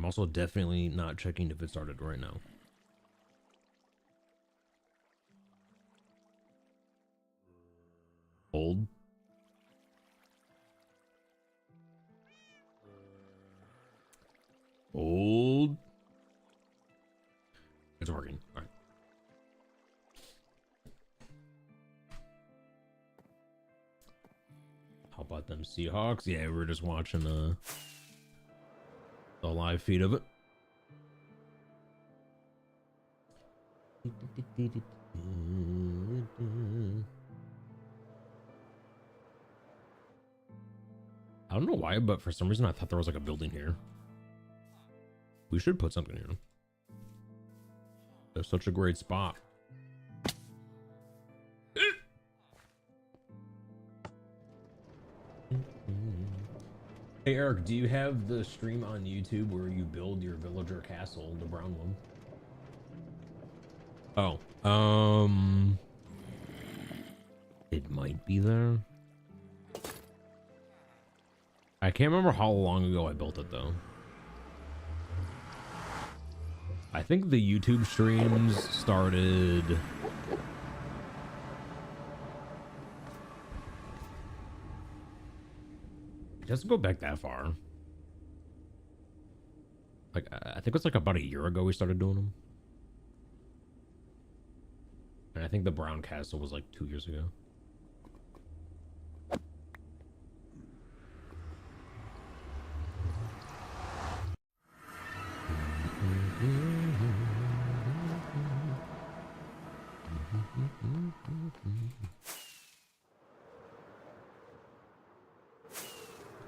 also definitely not checking if it started right now. Old. Old. It's working. All right. How about them Seahawks? Yeah, we were just watching the live feed of it. I don't know why, but for some reason I thought there was like a building here. We should put something here. That's such a great spot. Hey Eric, do you have the stream on YouTube where you build your villager castle, the brown one? Oh, it might be there. I can't remember how long ago I built it though. I think the YouTube streams started. It doesn't go back that far. Like, I think it's like about a year ago we started doing them. And I think the brown castle was like 2 years ago.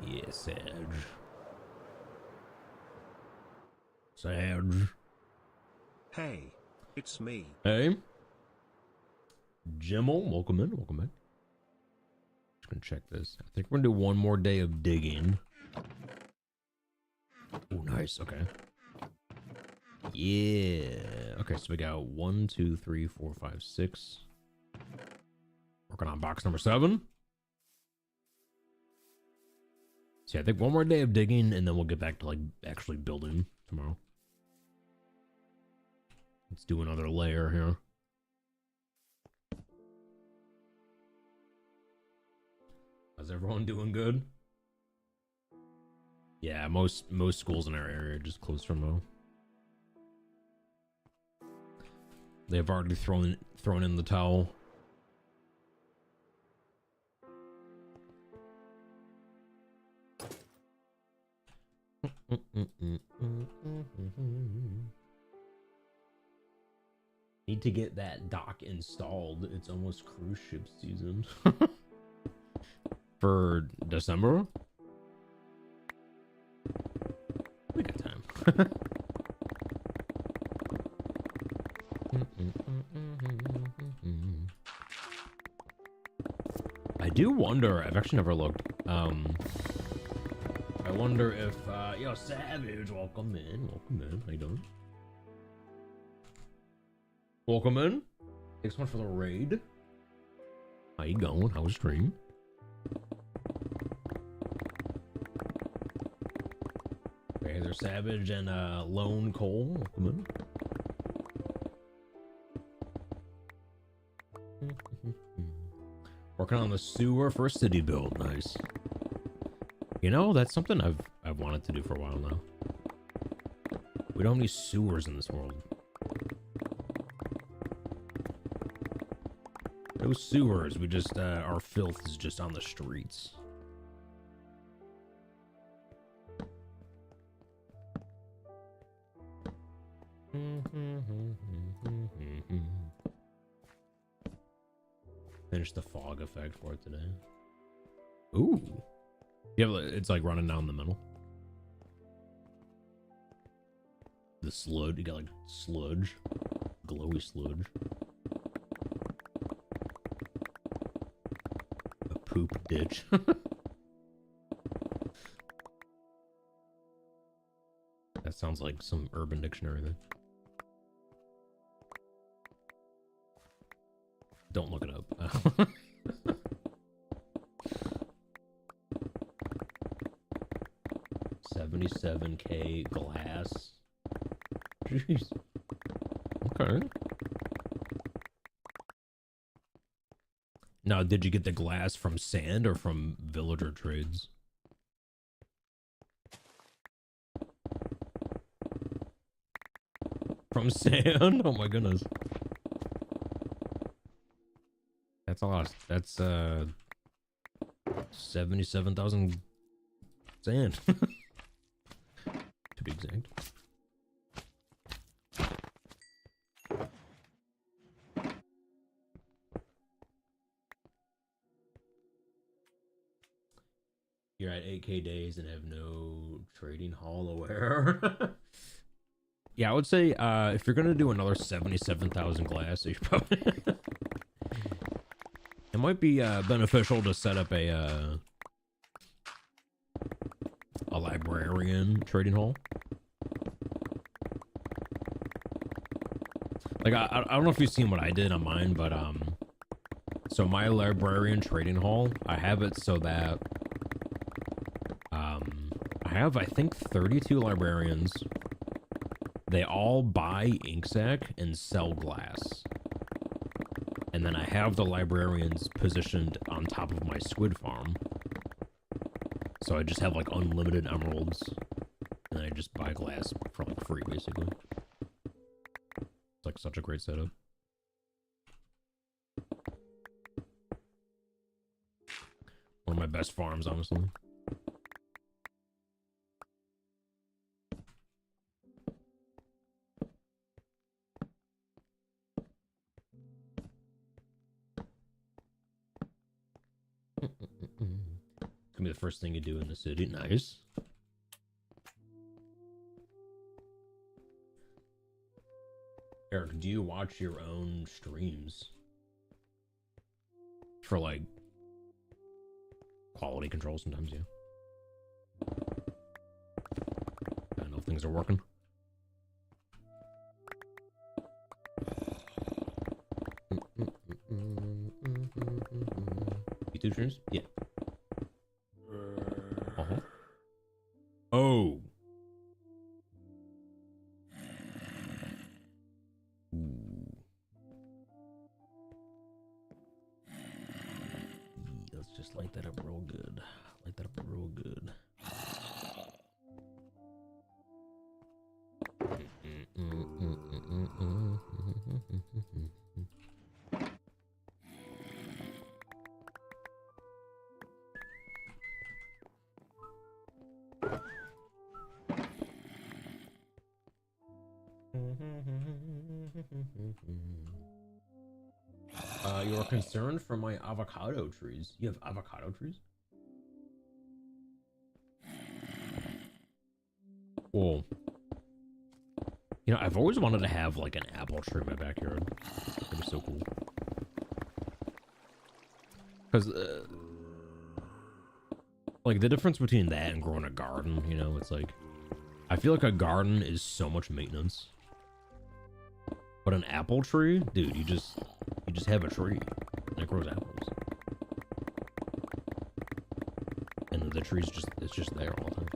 Yeah, Sage. Sage. Hey, it's me. Hey. Jimmel, welcome in, welcome back. Just gonna check this. I think we're gonna do one more day of digging. Oh, nice, okay. Yeah. Okay, so we got 1, 2, 3, 4, 5, 6. Working on box number 7. So yeah, I think one more day of digging and then we'll get back to like actually building tomorrow. Let's do another layer here. How's everyone doing? Good? Yeah, most schools in our area are just closed for now. They've already thrown in the towel. Need to get that dock installed. It's almost cruise ship season. For December? We got time. I do wonder, I've actually never looked. I wonder if, yo, Savage, welcome in. How you doing? Welcome in. Thanks so much for the raid. How you going? How was stream? Okay, there's Savage and Lone Cole. Welcome in. Working on the sewer for a city build. Nice. You know, that's something I've wanted to do for a while now. We don't need sewers in this world. No sewers. We just our filth is just on the streets. Finish the fog effect for it today. Ooh. Yeah, it's like running down the middle. The sludge, you got like sludge. Glowy sludge. A poop ditch. That sounds like some Urban Dictionary then. Don't look it up. 77K glass. Jeez. Okay. Now, did you get the glass from sand or from villager trades? From sand? Oh my goodness. That's a lot. That's 77,000 sand. To be exact. You're at 8K days and have no trading hall aware. Yeah, I would say if you're gonna do another 77,000 glass, you should probably it might be beneficial to set up a librarian trading hall. Like I don't know if you've seen what I did on mine, but so my librarian trading hall, I have it so that I have, I think, 32 librarians. They all buy ink sac and sell glass. And then I have the librarians positioned on top of my squid farm. So I just have like unlimited emeralds. And I just buy glass for like free, basically. It's like such a great setup. One of my best farms, honestly. It's gonna be the first thing you do in the city. Nice. Eric, do you watch your own streams for like quality control sometimes? Yeah. I know if things are working. YouTube streams? Yeah. Uh-huh. Oh. Ooh. Let's just light that up real good. Light that up real good. You are concerned for my avocado trees. You have avocado trees? Well, you know, I've always wanted to have like an apple tree in my backyard. That'd be so cool. Because, like, the difference between that and growing a garden, you know, it's like, I feel like a garden is so much maintenance. But an apple tree, dude, you just have a tree that grows apples. And the tree's it's just there all the time.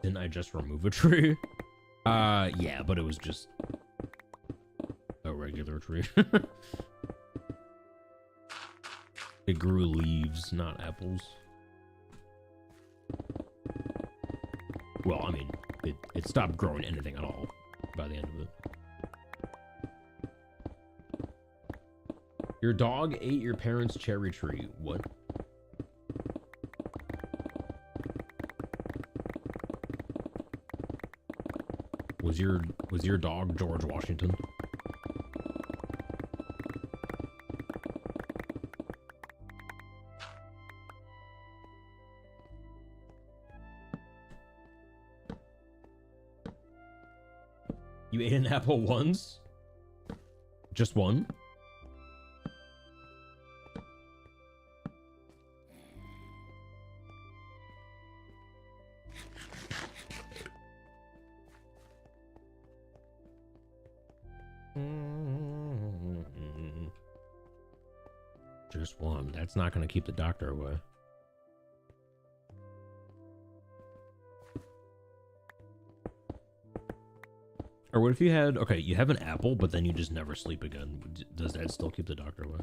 Didn't I just remove a tree? Yeah, but it was just a regular tree. It grew leaves, not apples. Well, I mean, it stopped growing anything at all by the end of it. Your dog ate your parents' cherry tree. What? Was your dog George Washington? You ate an apple once? Just one? Just one. That's not going to keep the doctor away. Or what if you had, okay, you have an apple, but then you just never sleep again? Does that still keep the doctor away?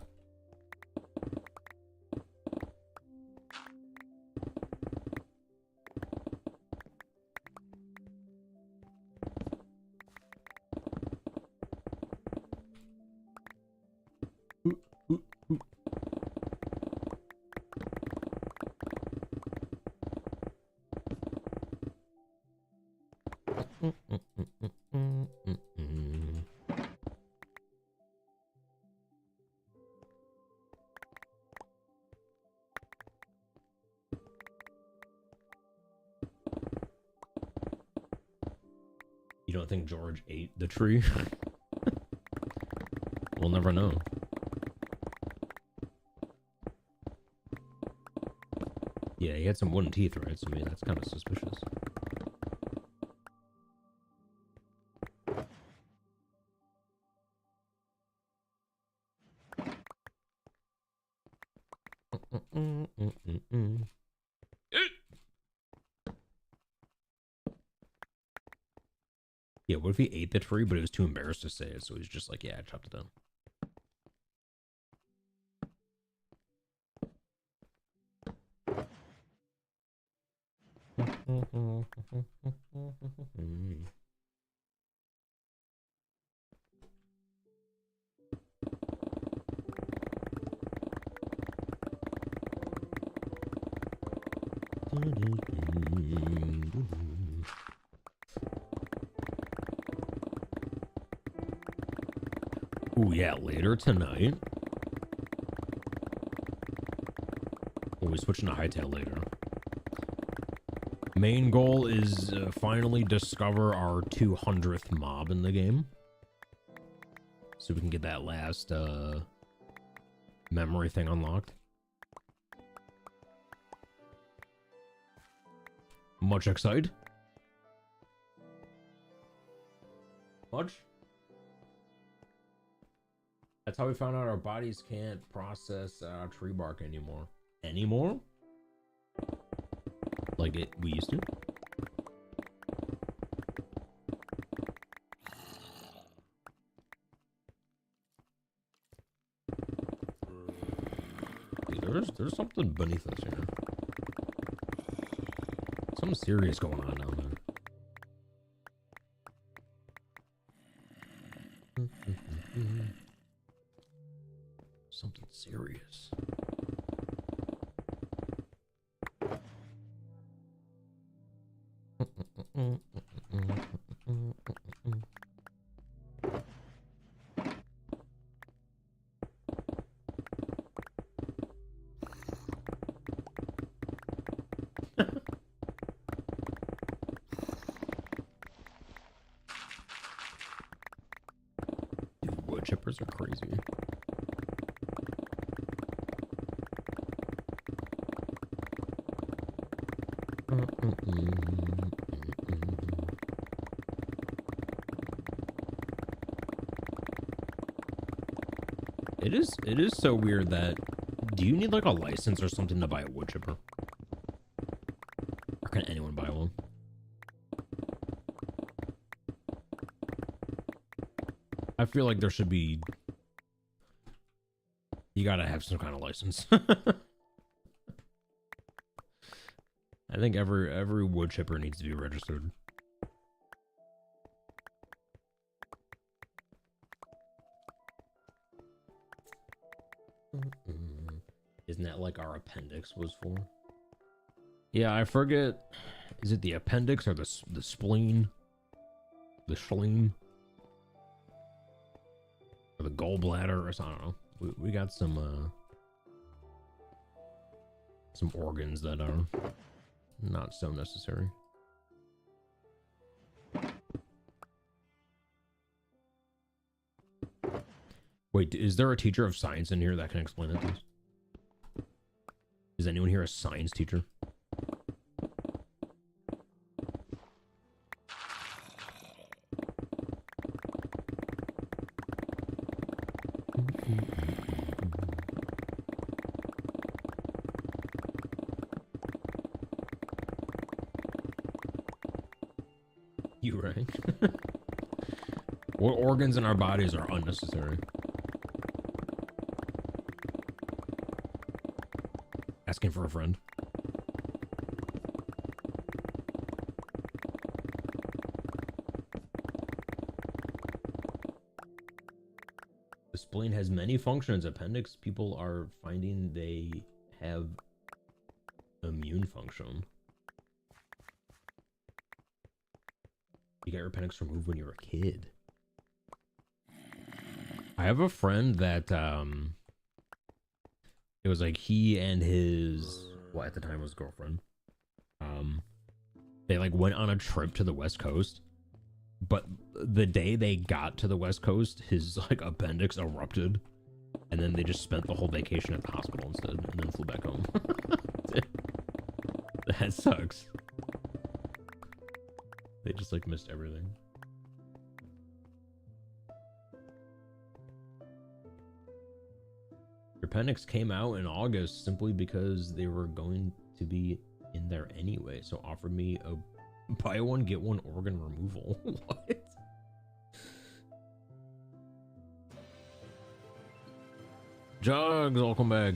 You don't think George ate the tree? We'll never know. Yeah, he had some wooden teeth, right? So I mean, that's kind of suspicious. Yeah, what if he ate the tree, but he was too embarrassed to say it, so he's just like, yeah, I chopped it down. Ooh, yeah, later tonight. We're switching to hightail later. Main goal is finally discover our 200th mob in the game. So we can get that last memory thing unlocked. Much excited? Much? That's how we found out our bodies can't process tree bark anymore. Anymore? Like we used to? Dude, there's something beneath us here. Something serious going on down there. Something serious. Dude, wood chippers are crazy. It is so weird that, do you need like a license or something to buy a wood chipper? Or can anyone buy one? I feel like there should be, you gotta have some kind of license. I think every wood chipper needs to be registered. Isn't that like our appendix was for? Yeah, I forget. Is it the appendix or the spleen? The spleen? Or the gallbladder or something? I don't know. We got some organs that are not so necessary. Wait, is there a teacher of science in here that can explain it to us? Is anyone here a science teacher? You right. What organs in our bodies are unnecessary? Asking for a friend. The spleen has many functions. Appendix people are finding they have immune function. You got your appendix removed when you were a kid. I have a friend that it was like he and his, well, at the time was girlfriend, they like went on a trip to the West Coast, but the day they got to the West Coast, his like appendix erupted, and then they just spent the whole vacation at the hospital instead, and then flew back home. That sucks. They just like missed everything. Your appendix came out in August simply because they were going to be in there anyway, so offered me a buy one get one organ removal. What? Jugs, welcome back.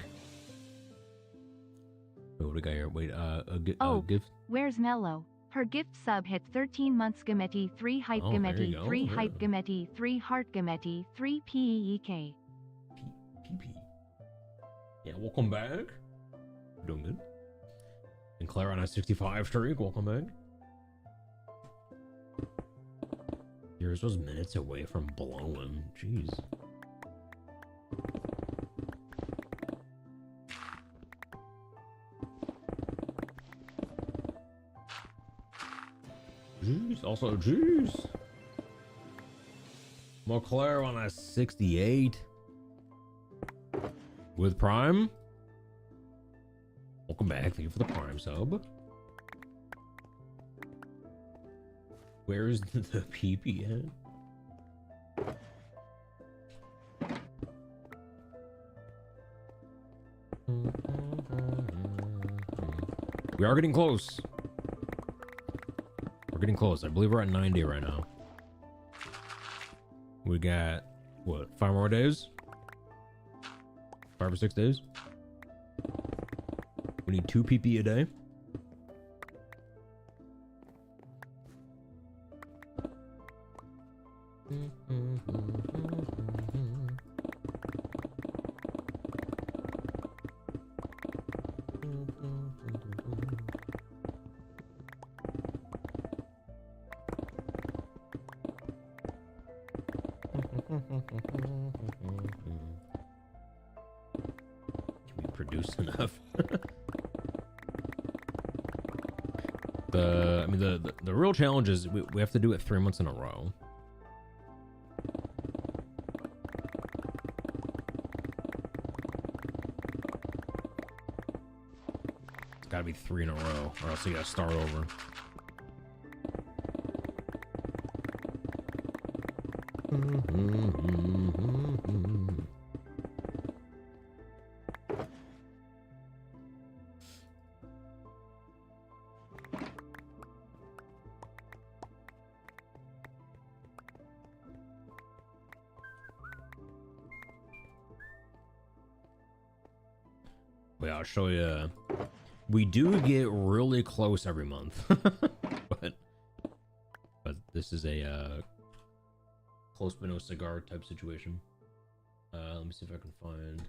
Wait, what do we got here? Wait, a gift. Where's Mello? Her gift sub hit 13 months. Gameti 3 hype. Oh, Gameti 3 yeah. hype. Gameti 3 heart. Gameti 3 PEEK. PP. Yeah, welcome back. Doing good. And Claire on a 65 streak, welcome back. Yours was minutes away from blowing. Jeez. Jeez, also jeez. Claire on a 68. With Prime. Welcome back. Thank you for the Prime sub. Where's the PP at? We are getting close. We're getting close. I believe we're at 90 right now. We got, what, 5 more days? 5 or 6 days? We need 2 PP a day. Can we produce enough? The real challenge is we have to do it 3 months in a row. It's gotta be 3 in a row, or else you gotta start over. Wait, I'll show you. We do get really close every month, but this is a close but no cigar type situation. Let me see if I can find.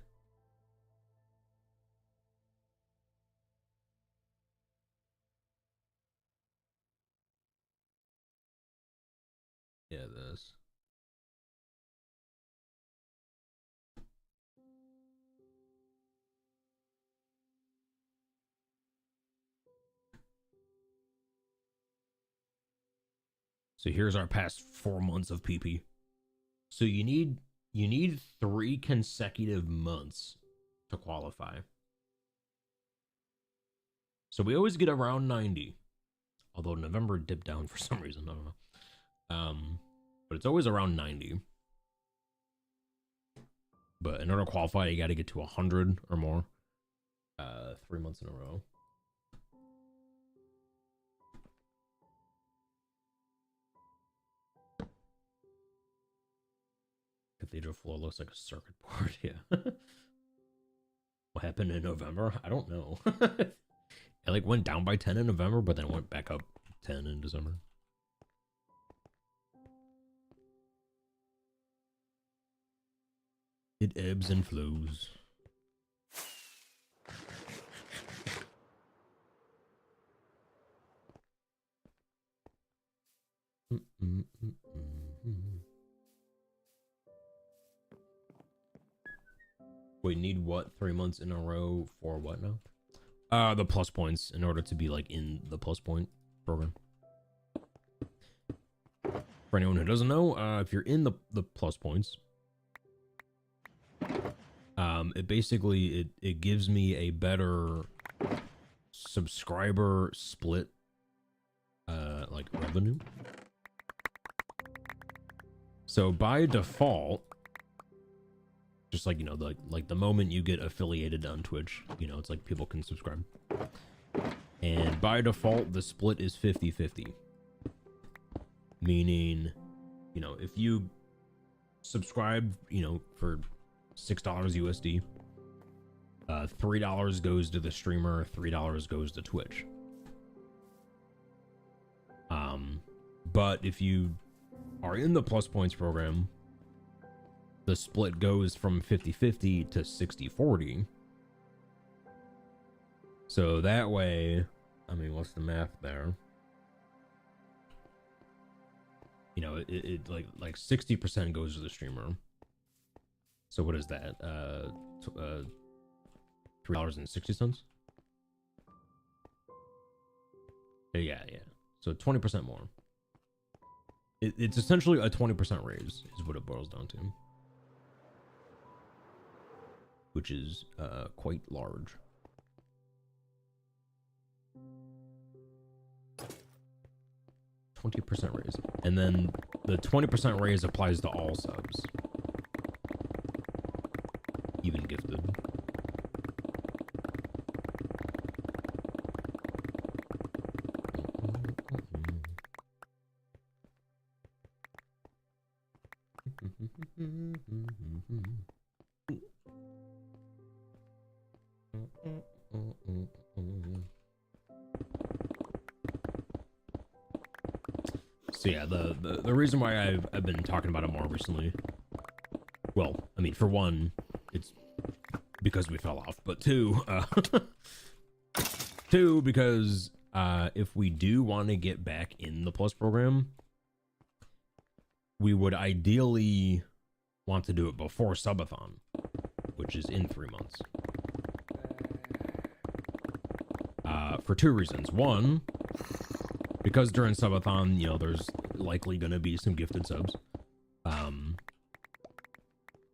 Yeah, this. So here's our past 4 months of PP. So you need 3 consecutive months to qualify. So we always get around 90. Although November dipped down for some reason, I don't know. But it's always around 90. But in order to qualify, you got to get to 100 or more. 3 months in a row. cathedral floor looks like a circuit board. Yeah. What happened in November? I don't know. It like went down by 10 in November, but then went back up 10 in December. It ebbs and flows. Wait, need what? 3 months in a row for what now? The plus points in order to be like in the plus point program. For anyone who doesn't know, if you're in the plus points, it basically it gives me a better subscriber split, like revenue. So by default, just like, you know, like the moment you get affiliated on Twitch, you know, it's like people can subscribe. And by default, the split is 50-50. Meaning, you know, if you subscribe, you know, for $6 USD, $3 goes to the streamer, $3 goes to Twitch. But if you are in the plus points program, the split goes from 50-50 to 60-40. So that way, I mean, what's the math there? You know, it like 60% goes to the streamer. So what is that? $3.60? Yeah. So 20% more. It's essentially a 20% raise is what it boils down to. Which is quite large. %20 raise. And then the 20% raise applies to all subs. Even gifted. So yeah, the reason why I've been talking about it more recently, well, I mean, for one, it's because we fell off, but two, because if we do want to get back in the plus program, we would ideally want to do it before subathon, which is in 3 months. For two reasons. One, because during subathon, you know, there's likely going to be some gifted subs. And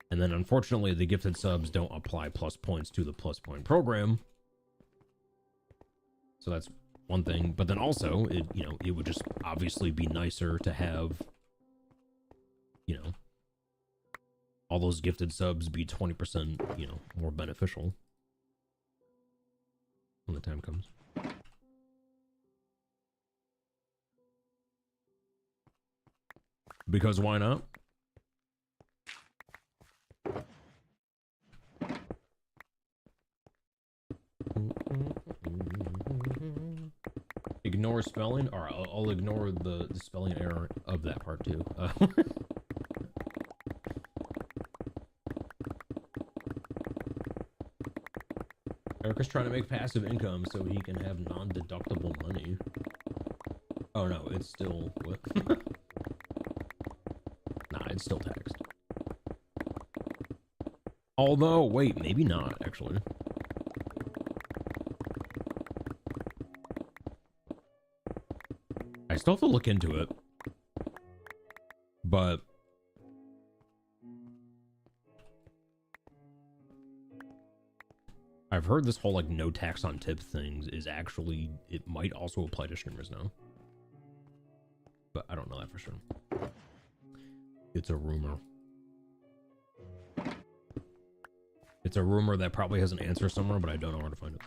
then unfortunately, the gifted subs don't apply plus points to the plus point program. So that's one thing. But then also, you know, it would just obviously be nicer to have, you know, all those gifted subs be 20%, you know, more beneficial when the time comes. Because why not? Ignore spelling, or I'll ignore the spelling error of that part too. Erica's trying to make passive income so he can have non-deductible money. Oh no, it's still what? Nah, it's still taxed. Although, wait, maybe not actually. I still have to look into it, but I've heard this whole like no tax on tips things is actually, it might also apply to streamers now, but I don't know that for sure. It's a rumor. It's a rumor that probably has an answer somewhere, but I don't know where to find it.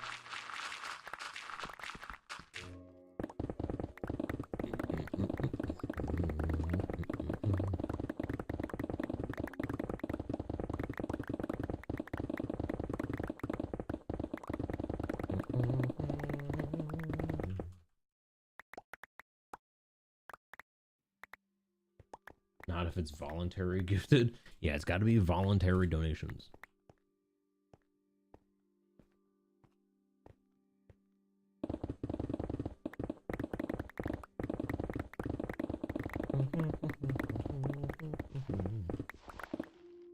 Not if it's voluntary gifted. Yeah, it's got to be voluntary donations.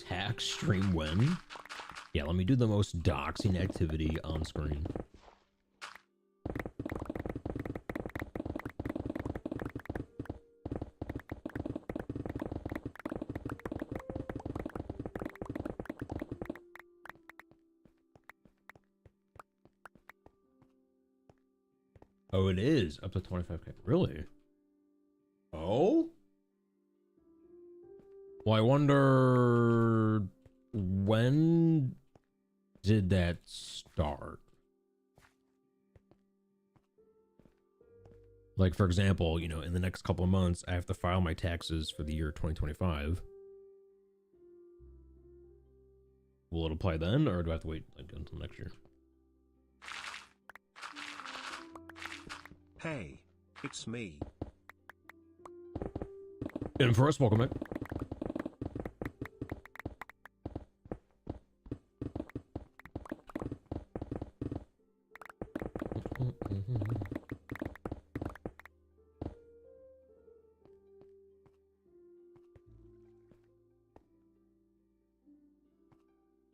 Tax stream when? Yeah, let me do the most doxing activity on screen. Oh, it is up to 25K. Really? Oh? Well, I wonder when did that start? Like, for example, you know, in the next couple of months, I have to file my taxes for the year 2025. Will it apply then, or do I have to wait like until next year? Hey, it's me. And first, welcome back.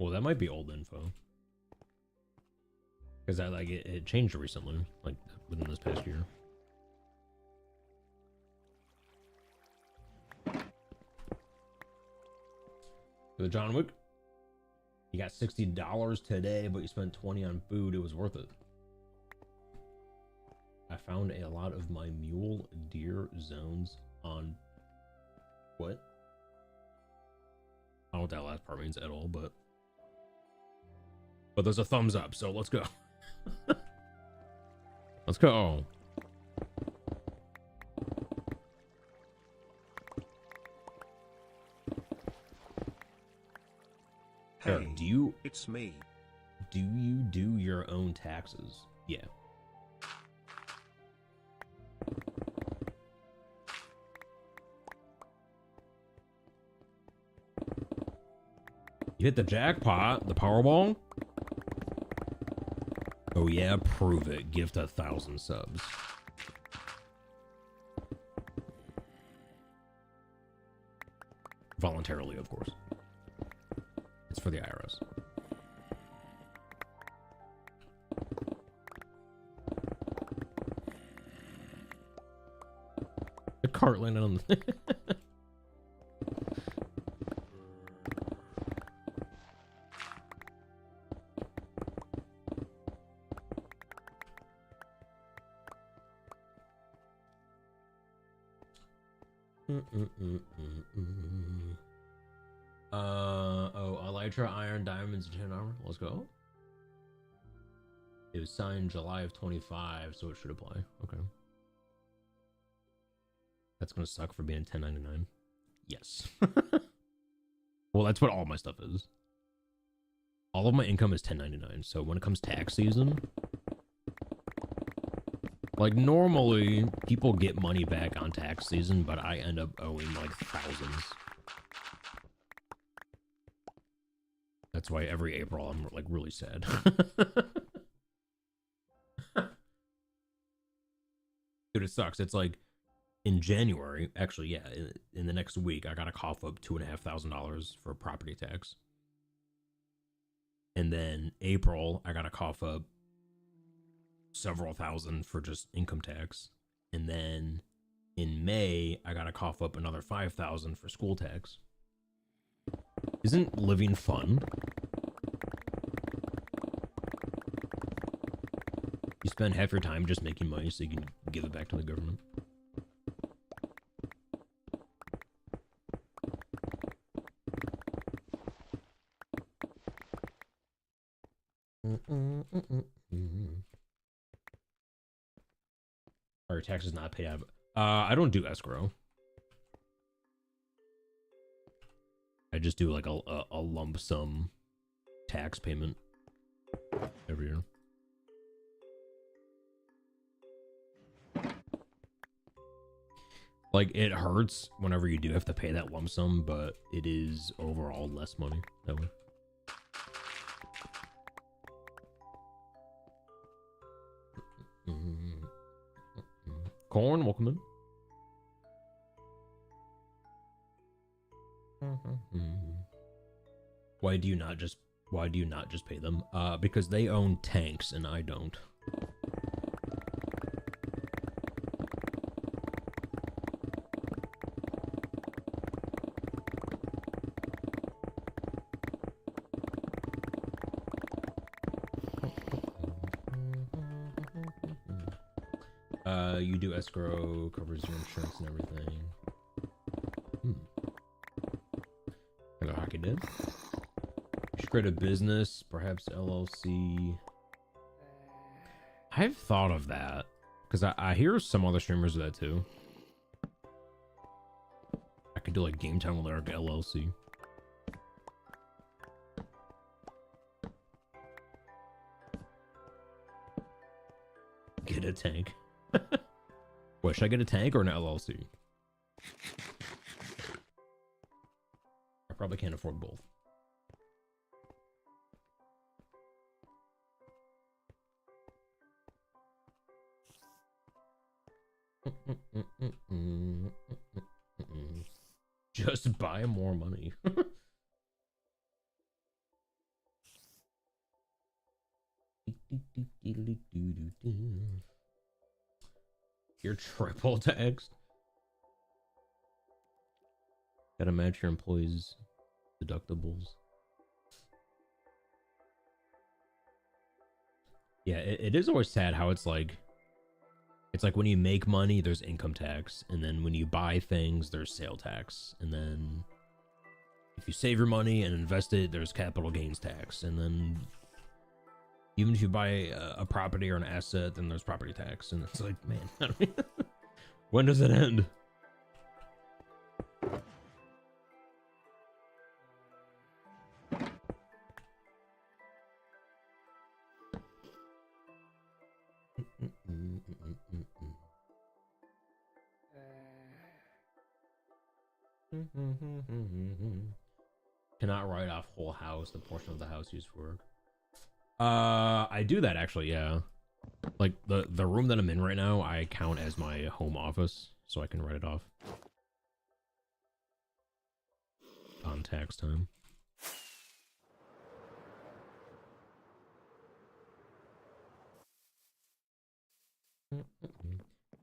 Well, that might be old info. Because I like it changed recently, like within this past year. The John Wick. You got $60 today, but you spent $20 on food. It was worth it. I found a lot of my mule deer zones on what? I don't know what that last part means at all, but there's a thumbs up, so let's go. Let's go. Hey, do you? It's me. Do you do your own taxes? Yeah. You hit the jackpot, the Powerball. Oh yeah, prove it. Gift 1,000 subs. Voluntarily, of course. It's for the IRS. The cart landed on the... Oh, Elytra, Iron, Diamonds, and 10 armor. Let's go. It was signed July of 25, so it should apply. Okay. That's gonna suck for being 1099. Yes. Well, that's what all my stuff is. All of my income is 1099, so when it comes tax season, like normally people get money back on tax season, but I end up owing like thousands. That's why every April I'm like really sad. Dude, it sucks. It's like in January, actually, yeah, in the next week, I gotta cough up $2,500 for property tax. And then April, I gotta cough up several thousand for just income tax. And then in May, I gotta cough up another 5,000 for school tax. Isn't living fun? You spend half your time just making money so you can give it back to the government. Are taxes not paid out? I don't do escrow. I just do like a lump sum tax payment every year. Like, it hurts whenever you do have to pay that lump sum, but it is overall less money that way. Corn, welcome in. Why do you not just pay them? Because they own tanks and I don't. You do escrow, covers your insurance and everything. Hello, hockey did. You should create a business, perhaps LLC. I've thought of that because I hear some other streamers do that too. I could do like Game Time with Eric LLC. Get a tank. What, should I get a tank or an LLC? I probably can't afford both. Just buy more money. You're triple taxed. Gotta match your employees' deductibles. Yeah, it is always sad how it's like when you make money, there's income tax, and then when you buy things, there's sale tax, and then if you save your money and invest it, there's capital gains tax, and then even if you buy a property or an asset, then there's property tax, and it's like, man, when does it end? Cannot write off whole house, the portion of the house used for work. I do that actually, yeah. Like the room that I'm in right now, I count as my home office, so I can write it off on tax time.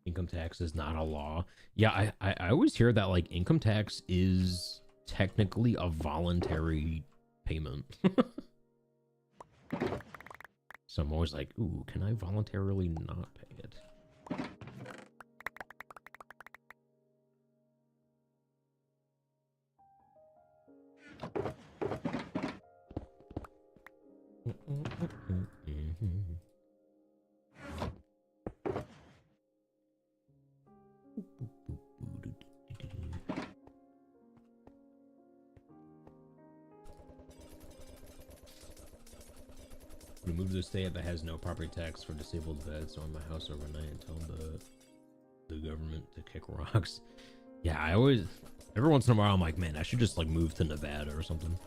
Income tax is not a law. Yeah, I always hear that like income tax is technically a voluntary payment. So I'm always like, ooh, can I voluntarily not pay it? We moved to a state that has no property tax for disabled vets on my house overnight and tell the government to kick rocks. Yeah, I always, every once in a while, I'm like, man, I should just like move to Nevada or something.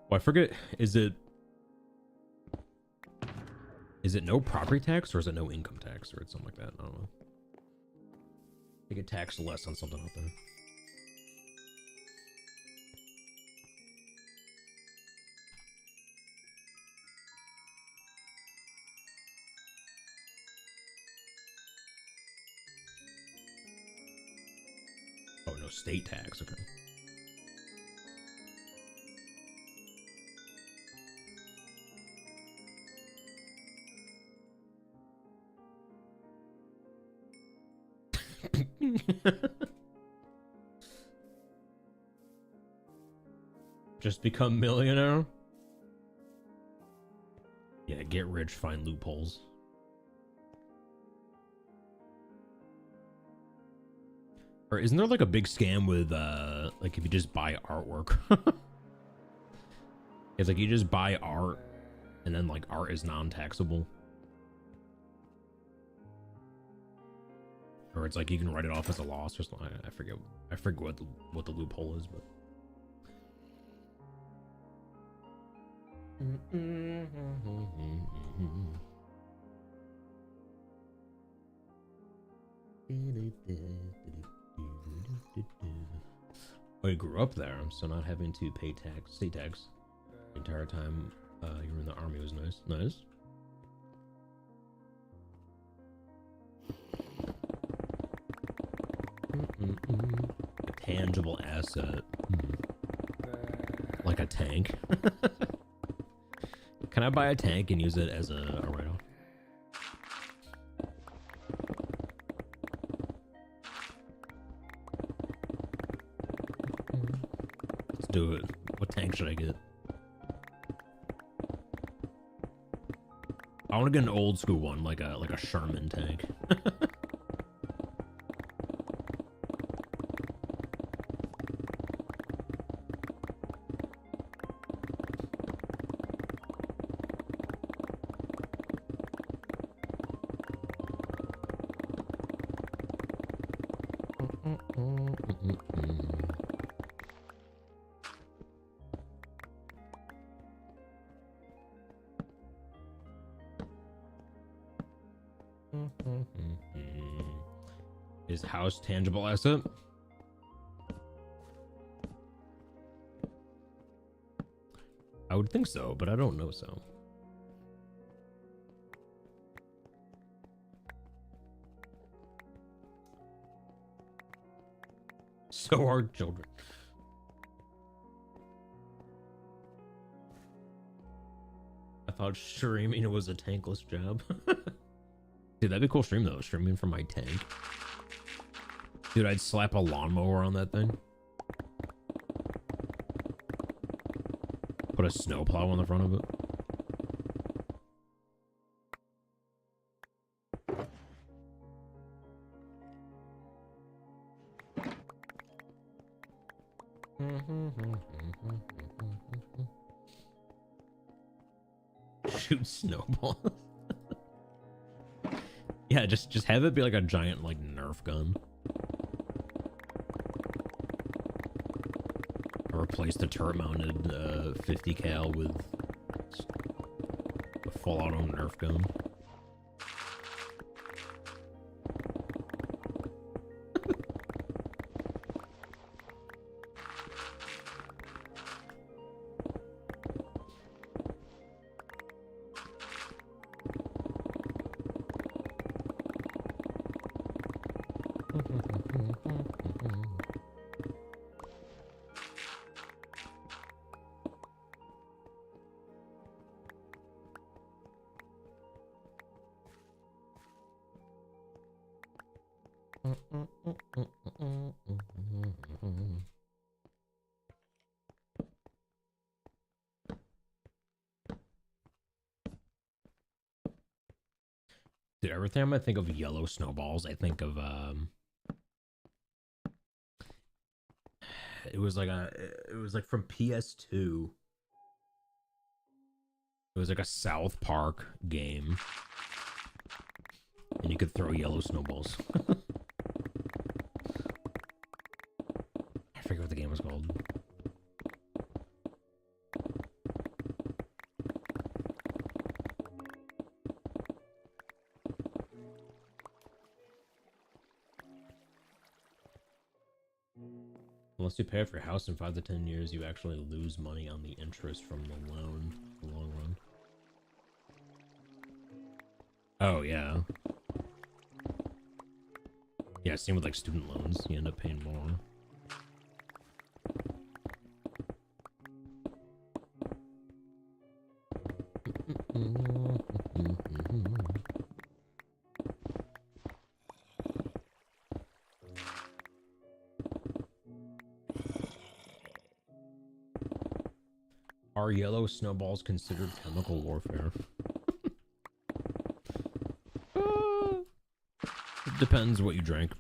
Well, I forget, is it no property tax or is it no income tax or it's something like that? I don't know. They get taxed less on something out there. Oh, no, state tax, okay. Just become millionaire? Yeah, get rich, find loopholes. Or isn't there like a big scam with like if you just buy artwork? It's like you just buy art and then like art is non-taxable. Or it's like you can write it off as a loss or something. I forget. I forget what the loophole is, but. Oh, you grew up there, so not having to pay state tax the entire time you were in the army was nice. Nice. A tangible asset. Like a tank. Can I buy a tank and use it as a write-off? Let's do it. What tank should I get? I want to get an old school one, like a Sherman tank. Is house tangible asset? I would think so, but I don't know so. So are children. I thought streaming was a tankless job. Dude, that'd be a cool stream though. Streaming from my tank. Dude, I'd slap a lawnmower on that thing. Put a snowplow on the front of it. Shoot snowballs. Yeah, just have it be like a giant like Nerf gun. Or replace the turret mounted 50 cal with a full auto Nerf gun. Dude, every time I think of yellow snowballs, I think of it was like from PS2. It was like a South Park game. And you could throw yellow snowballs. I forget what the game was called. Unless you pay off your house in 5 to 10 years, you actually lose money on the interest from the loan in the long run. Oh, yeah. Yeah, same with like student loans. You end up paying more. Are yellow snowballs considered chemical warfare? It depends what you drank.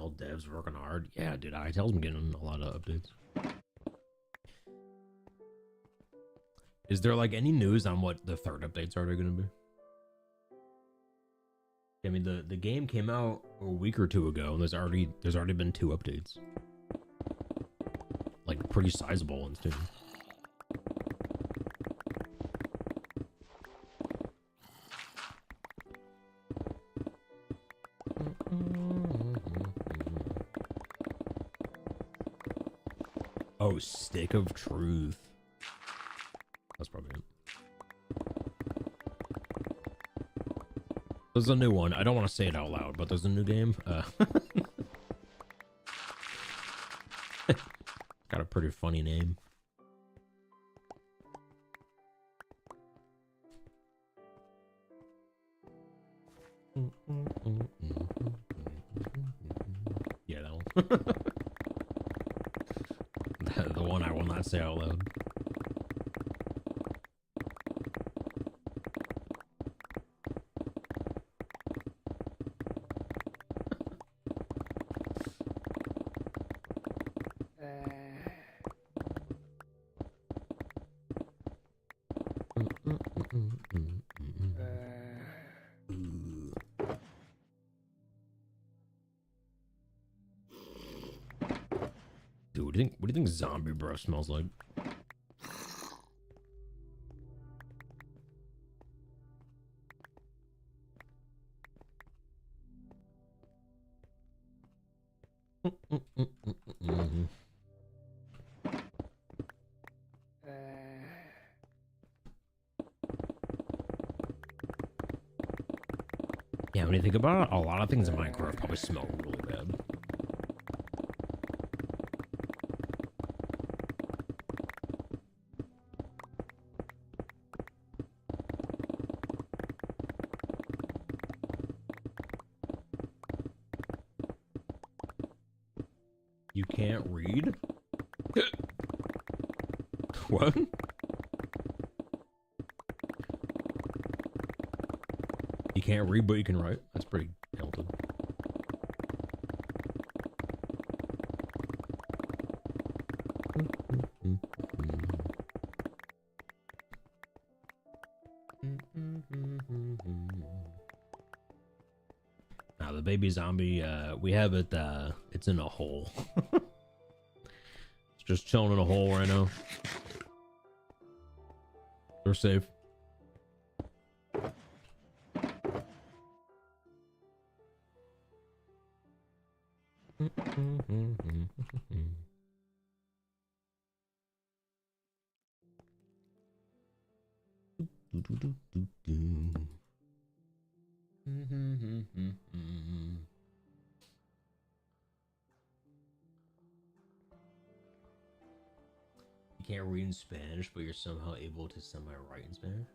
ITL devs working hard. Yeah, dude, ITL's been getting a lot of updates. Is there like any news on what the third updates are going to be? I mean, the game came out a week or two ago, and there's already been 2 updates, like pretty sizable ones too. Oh, Stick of Truth. That's probably it. There's a new one. I don't want to say it out loud, but there's a new game. Got a pretty funny name. Yeah, that one. The one I will not say out loud. Dude, what do you think zombie breath smells like? Yeah, when you think about it, a lot of things in Minecraft probably smell really bad. You can't read? What? You can't read, but you can write? That's pretty talented. Now, the baby zombie, we have it, it's in a hole. It's just chilling in a hole right now. We're safe. You can't read in Spanish, but you're somehow able to semi-write in Spanish?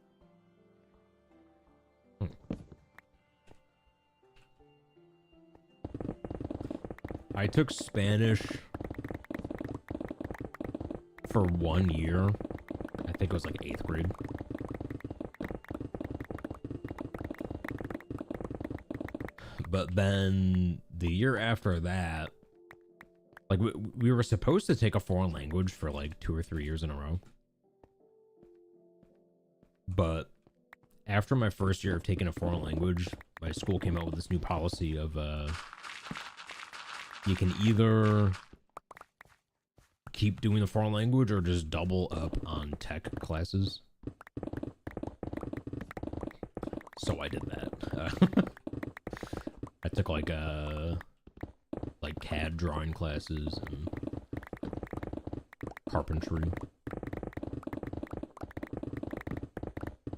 I took Spanish for 1 year. I think it was like 8th grade. But then the year after that, like we were supposed to take a foreign language for like 2 or 3 years in a row. But after my first year of taking a foreign language, my school came out with this new policy of you can either keep doing the foreign language or just double up on tech classes. So I did that. I took like CAD drawing classes and carpentry.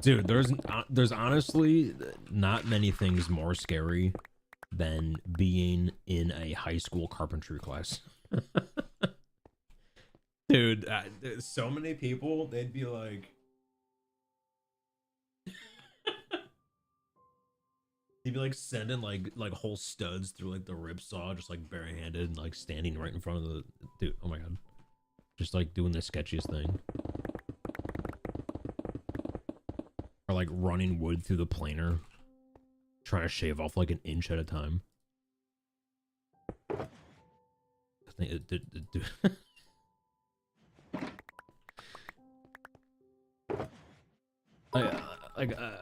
Dude, there's honestly not many things more scary than being in a high school carpentry class. Dude, so many people, they'd be like, they'd be like sending like whole studs through like the ripsaw, just like barehanded, like standing right in front of the dude. Oh my god, just like doing the sketchiest thing, or like running wood through the planer, trying to shave off like an inch at a time.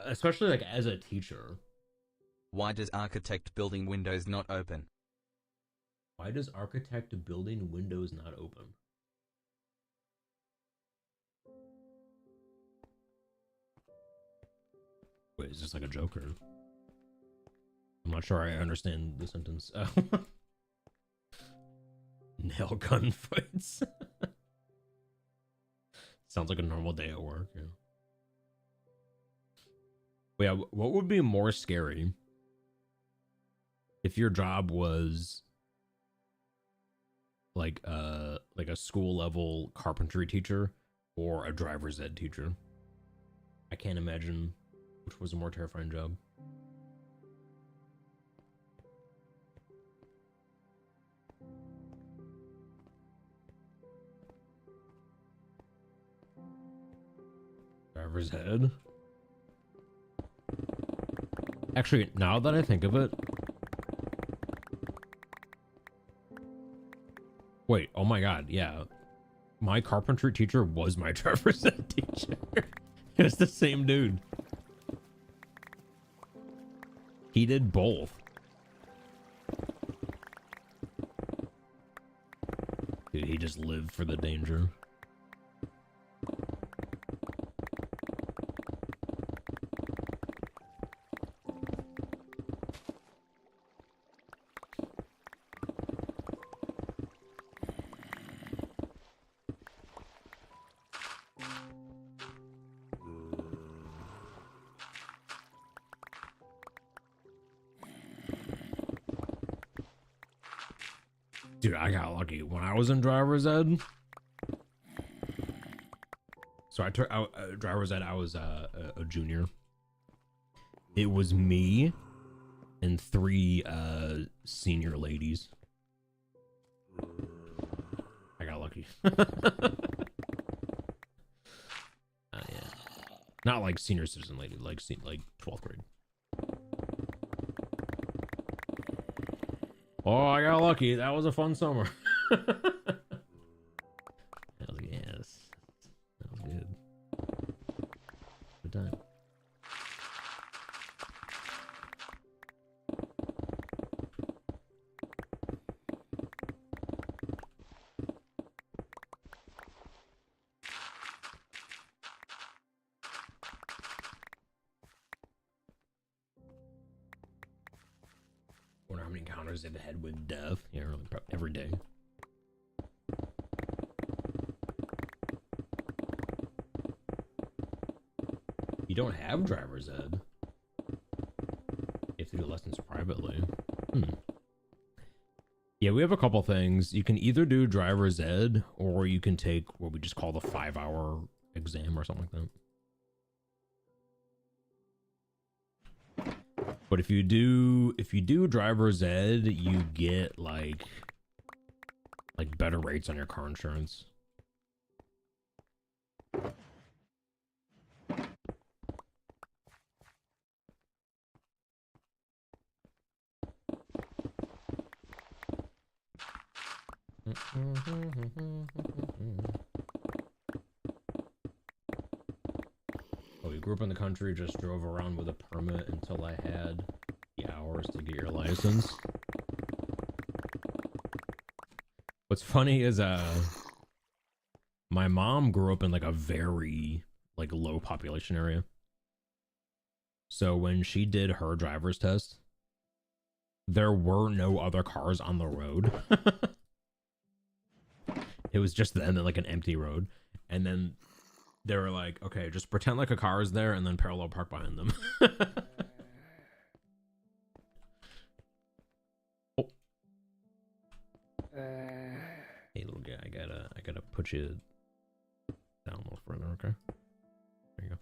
Especially like as a teacher. Why does architect building windows not open? Why does architect building windows not open? Wait, is this like a joke or? I'm not sure I understand the sentence. Nail gun fights. Sounds like a normal day at work. Yeah. But yeah, what would be more scary if your job was like a school level carpentry teacher or a driver's ed teacher? I can't imagine which was a more terrifying job. Driver's ed. Actually, now that I think of it, wait, oh my god, yeah. My carpentry teacher was my driver's ed teacher. It was the same dude. He did both. Dude, he just lived for the danger. Dude, I got lucky. When I was in driver's ed, so I took driver's ed, I was a junior. It was me and 3 senior ladies. I got lucky. Yeah. Not like senior citizen lady, like 12th grade. Oh, I got lucky. That was a fun summer. That was, yes. That was good. Good time. Wonder how many encounters they've had with death. Yeah, really, every day. You don't have driver's ed. You have to do lessons privately. Yeah, we have a couple things. You can either do driver's ed or you can take what we just call the 5-hour exam or something like that. But if you do driver's ed, you get like better rates on your car insurance. Oh, you grew up in the country, just drove around with a permit until I had the hours to get your license. What's funny is my mom grew up in like a very like low population area. So when she did her driver's test, there were no other cars on the road. It was just them and like an empty road. And then they were like, okay, just pretend like a car is there and then parallel park behind them. Oh. Hey little guy, I gotta put you down a little further, okay? There you go.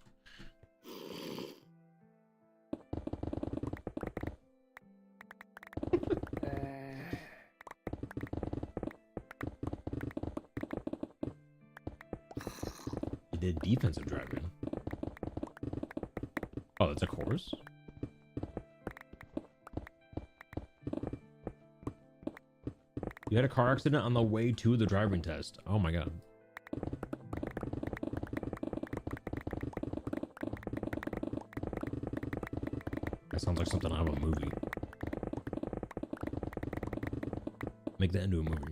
You did defensive driving. Oh, that's a course? You had a car accident on the way to the driving test. Oh my god. That sounds like something out of a movie. Make that into a movie.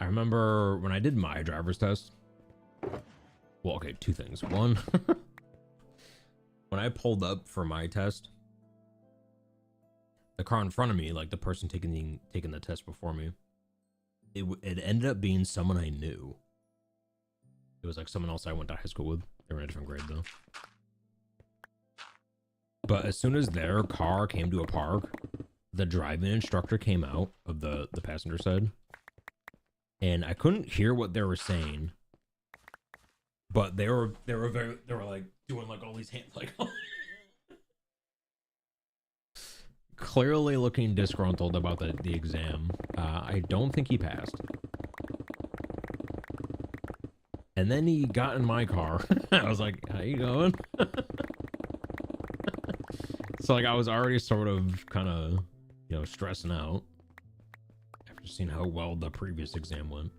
I remember when I did my driver's test. Well, okay, two things. One, when I pulled up for my test, the car in front of me, like the person taking the test before me, it ended up being someone I knew. It was like someone else I went to high school with. They were in a different grade though. But as soon as their car came to a park, the driving instructor came out of the passenger side, and I couldn't hear what they were saying. But they were like doing like all these hands, like clearly looking disgruntled about the exam. I don't think he passed. And then he got in my car. I was like, "How you going?" So like I was already sort of kind of, you know, stressing out after seeing how well the previous exam went.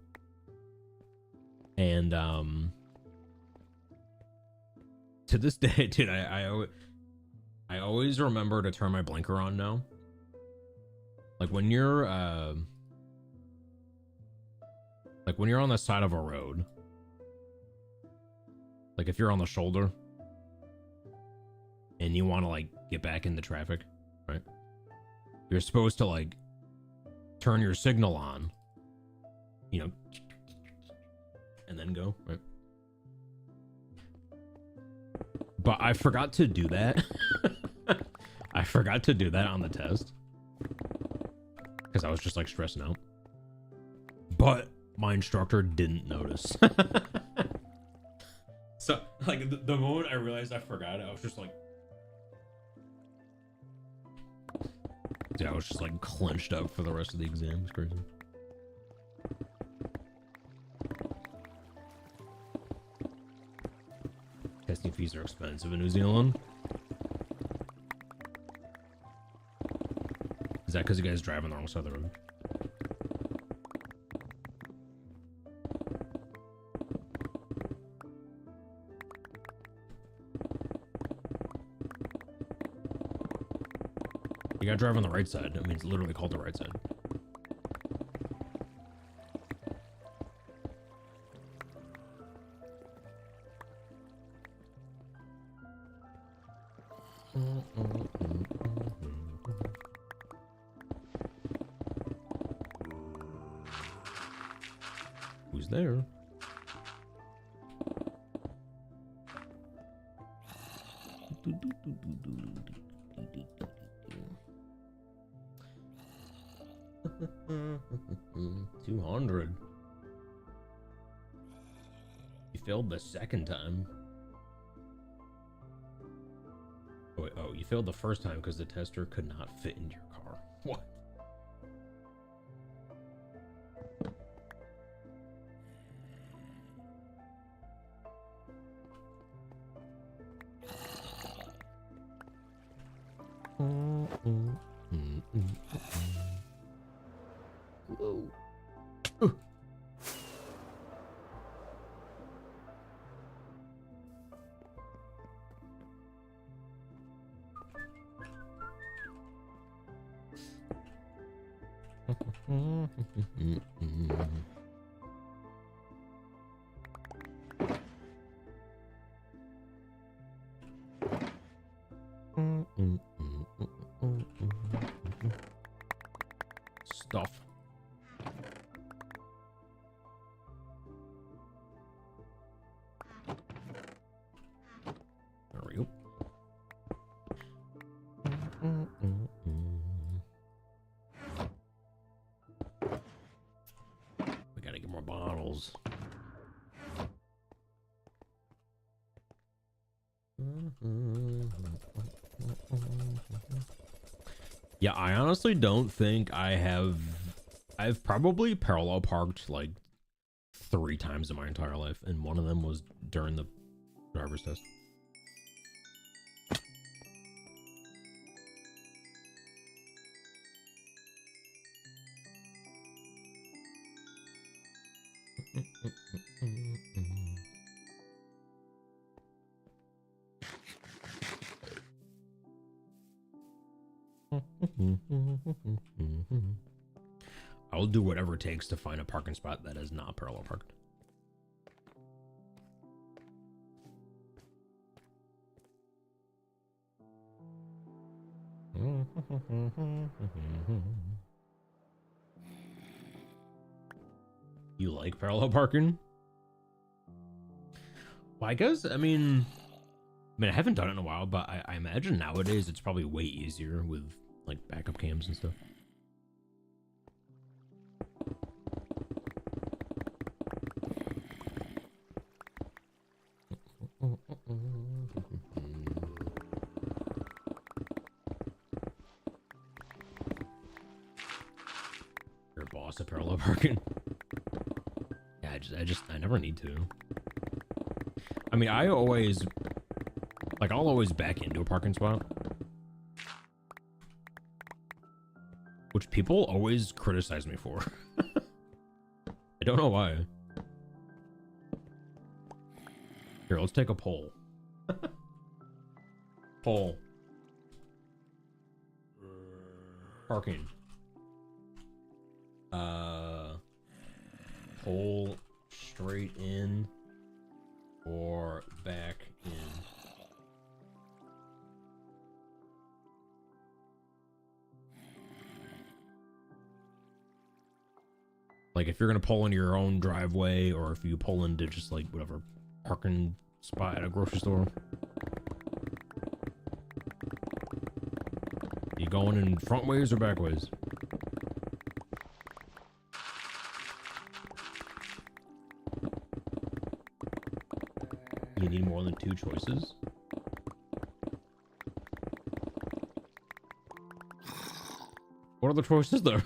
And to this day, dude, I always remember to turn my blinker on now. Like when you're on the side of a road, like if you're on the shoulder and you want to like get back into traffic, right? You're supposed to like turn your signal on, you know, and then go, right? But I forgot to do that. I forgot to do that on the test because I was just like stressing out. But my instructor didn't notice. So like the moment I realized I forgot it, I was just like, dude, I was just like clenched up for the rest of the exam. It's crazy. Testing fees are expensive in New Zealand. Is that because you guys drive on the wrong side of the road? You gotta drive on the right side. I mean, it's literally called the right side. Who's there? $200. You failed the second time. Oh, wait, oh, you failed the first time because the tester could not fit in your car. What? Whoa. stuff. There we go. We gotta get more bottles. Yeah, I honestly don't think I've probably parallel parked like 3 times in my entire life, and one of them was during the driver's test. I'll do whatever it takes to find a parking spot that is not parallel parked. You like parallel parking? Well, I mean, I haven't done it in a while, but I imagine nowadays it's probably way easier with like backup cams and stuff. You're a boss at parallel parking. Yeah, I never need to. I mean, I'll always back into a parking spot, which people always criticize me for. I don't know why. Here, let's take a poll. Poll. Parking. Pull straight in or back in. Like if you're gonna pull into your own driveway, or if you pull into just like whatever parking spot at a grocery store. You going in front ways or back ways? You need more than 2 choices? What are the choices there?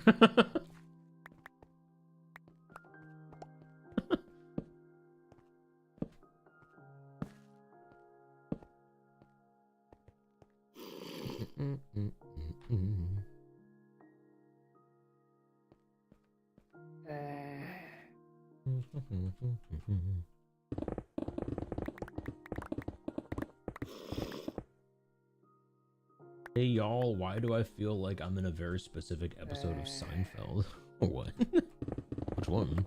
Hey y'all, why do I feel like I'm in a very specific episode of Seinfeld? What? Which one?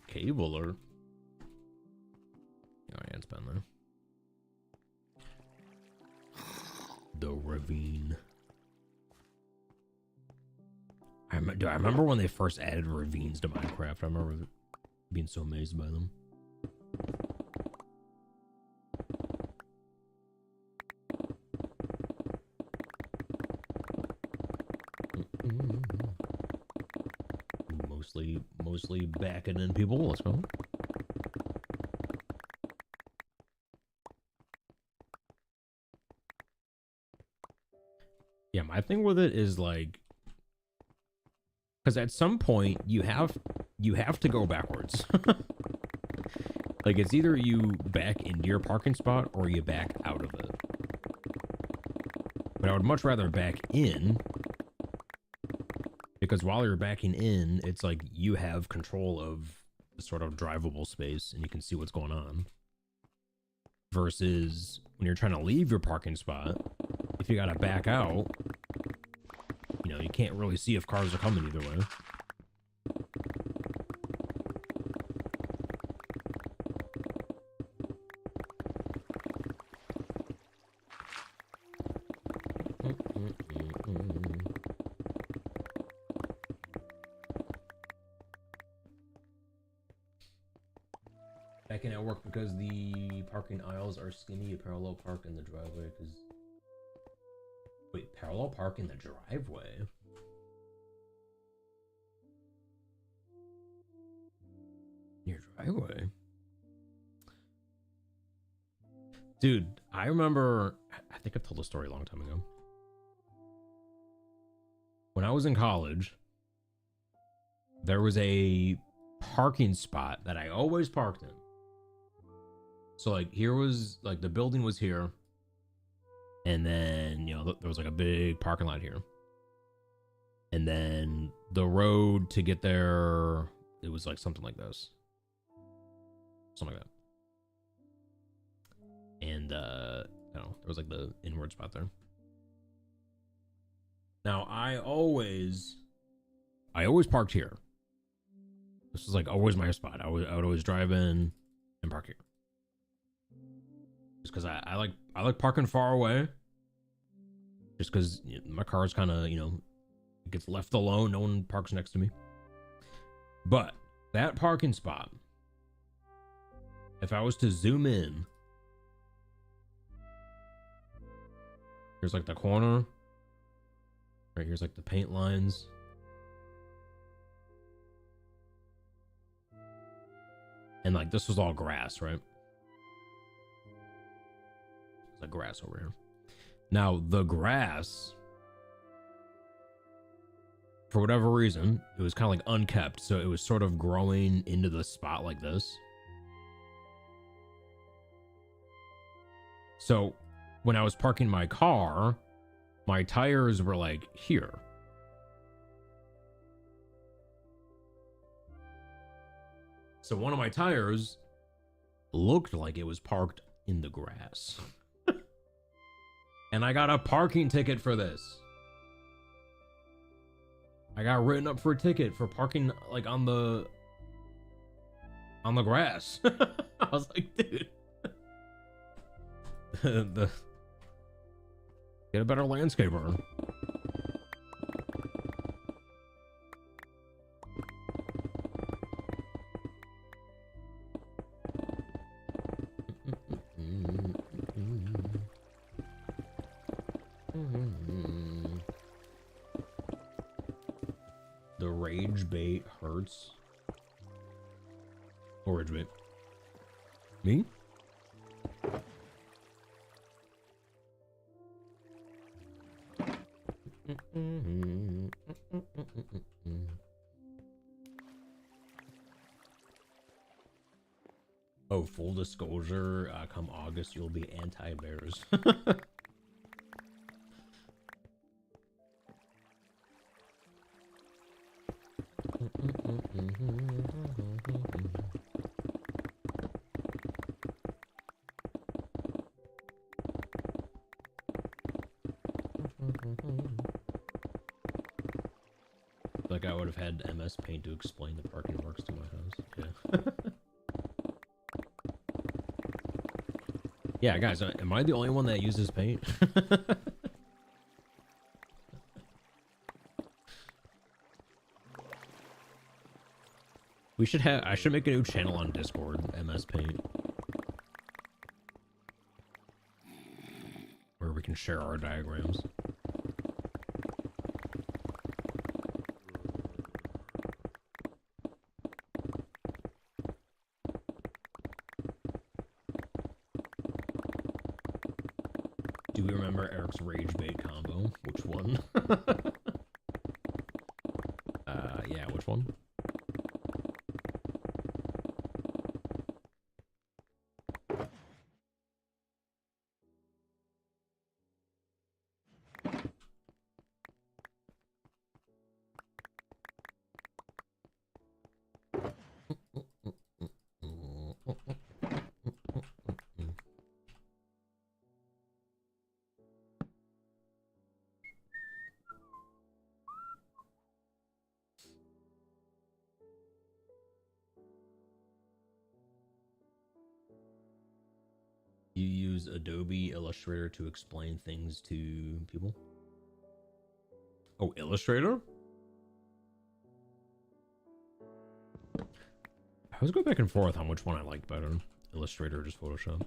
Cabler. Oh yeah, it's been there. The ravine. I remember when they first added ravines to Minecraft. I remember being so amazed by them. Mostly backing in people. Let's go. Yeah, my thing with it is like, because at some point you have to go backwards. Like it's either you back into your parking spot or you back out of it. But I would much rather back in Because while you're backing in, it's like you have control of the sort of drivable space and you can see what's going on. Versus when you're trying to leave your parking spot, if you gotta back out, you know, you can't really see if cars are coming either way. Backing at work because the parking aisles are skinny. You parallel park in the driveway because... Wait, parallel park in the driveway? Your driveway? Dude, I remember... I think I've told the story a long time ago. When I was in college, there was a parking spot that I always parked in. So like here was like the building was here, and then, you know, there was like a big parking lot here, and then the road to get there, it was like something like this, something like that. And I don't know, there was like the inward spot there. Now I always parked here. This was like always my spot. I would always drive in and park here. Just because I like parking far away. Just because, you know, my car is kind of, you know, it gets left alone. No one parks next to me. But that parking spot, if I was to zoom in, here's like the corner. Right here's like the paint lines. And like this was all grass, right? There's like grass over here. Now the grass, for whatever reason, it was kind of like unkept, so it was sort of growing into the spot like this. So when I was parking my car, my tires were like here. So one of my tires looked like it was parked in the grass. And I got a parking ticket for this. I got written up for a ticket for parking like on the grass. I was like, dude. Get a better landscaper. The rage bait hurts. Or rage bait. Me? Oh, full disclosure, come August, you'll be anti-bears. Like I would have had MS Paint to explain the parking works to my house. Yeah. Yeah, guys, am I the only one that uses Paint? I should make a new channel on Discord, MS Paint. Where we can share our diagrams. Do we remember Eric's rage bait combo? Which one? Yeah, which one? You use Adobe Illustrator to explain things to people? Oh, Illustrator? I was going back and forth on which one I like better. Illustrator or just Photoshop.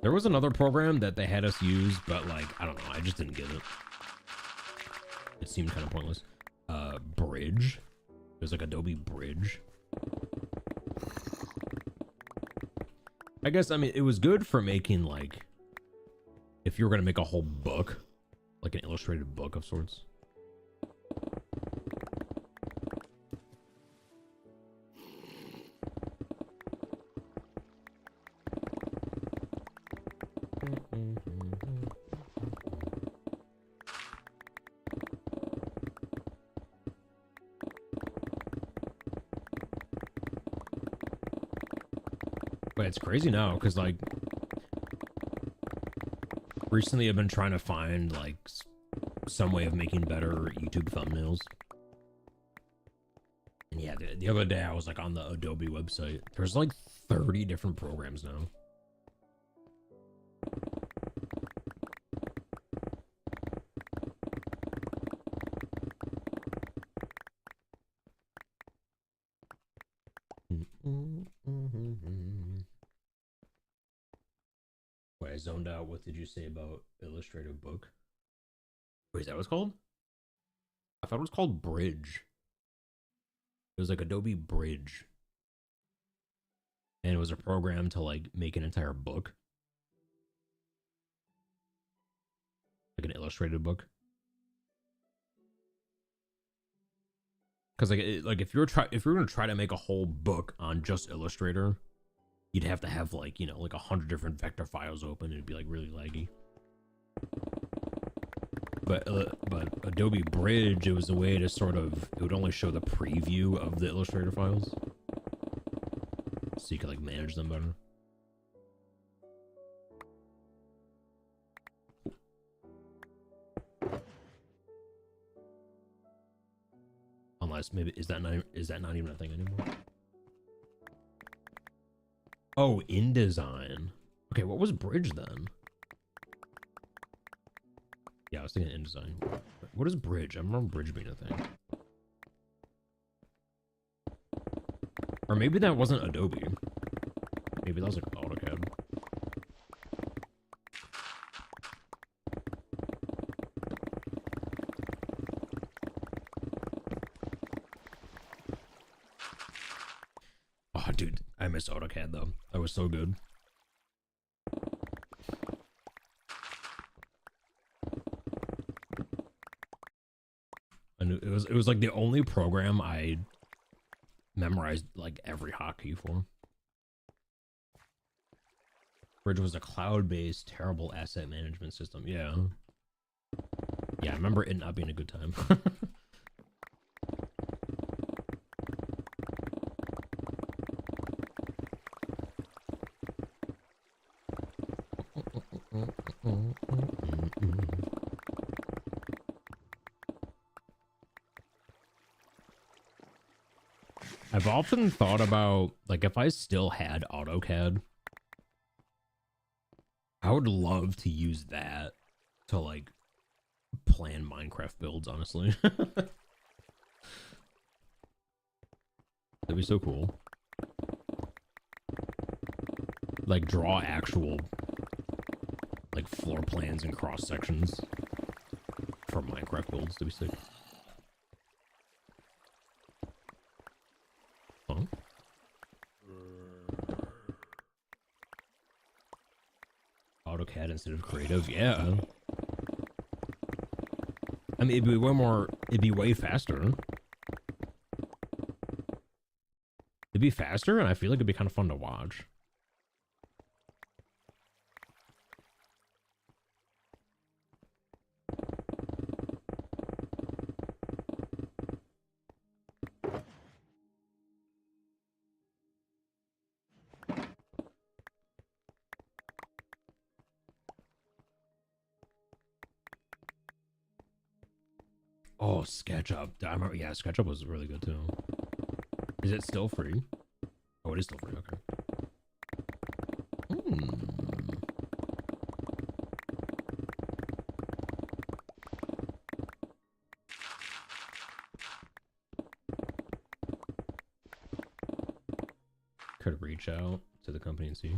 There was another program that they had us use, but like, I don't know, I just didn't get it. It seemed kind of pointless. Bridge. There's like Adobe Bridge. I guess, I mean, it was good for making like, if you were going to make a whole book, like an illustrated book of sorts. But it's crazy now, because like recently I've been trying to find like some way of making better YouTube thumbnails. And yeah, the other day I was like on the Adobe website. There's like 30 different programs now. Wait, I zoned out. What did you say about Illustrator book? Wait, is that what it's called? I thought it was called Bridge. It was like Adobe Bridge. And it was a program to like make an entire book. Like an illustrated book. Because like if you're gonna try to make a whole book on just Illustrator, you'd have to have like, you know, like 100 different vector files open. It'd be like really laggy. But Adobe Bridge, it was a way to sort of, it would only show the preview of the Illustrator files, so you could like manage them better. Unless maybe is that not even a thing anymore? Oh, InDesign. Okay, what was Bridge then? Yeah, I was thinking InDesign. What is Bridge? I remember Bridge being a thing. Or maybe that wasn't Adobe. Maybe that was like AutoCAD. Oh, dude, I miss AutoCAD though. That was so good. And it was like the only program I memorized like every hotkey for. Bridge was a cloud-based, terrible asset management system. Yeah. Yeah, I remember it not being a good time. I've often thought about, like, if I still had AutoCAD, I would love to use that to, like, plan Minecraft builds, honestly. That'd be so cool. Like, draw actual, like, floor plans and cross sections for Minecraft builds to be sick. Huh? AutoCAD instead of Creative, yeah. I mean, it'd be way faster. It'd be faster, and I feel like it'd be kind of fun to watch. Oh, SketchUp. I remember, yeah, SketchUp was really good too. Is it still free? Oh, it is still free. Okay. Could reach out to the company and see.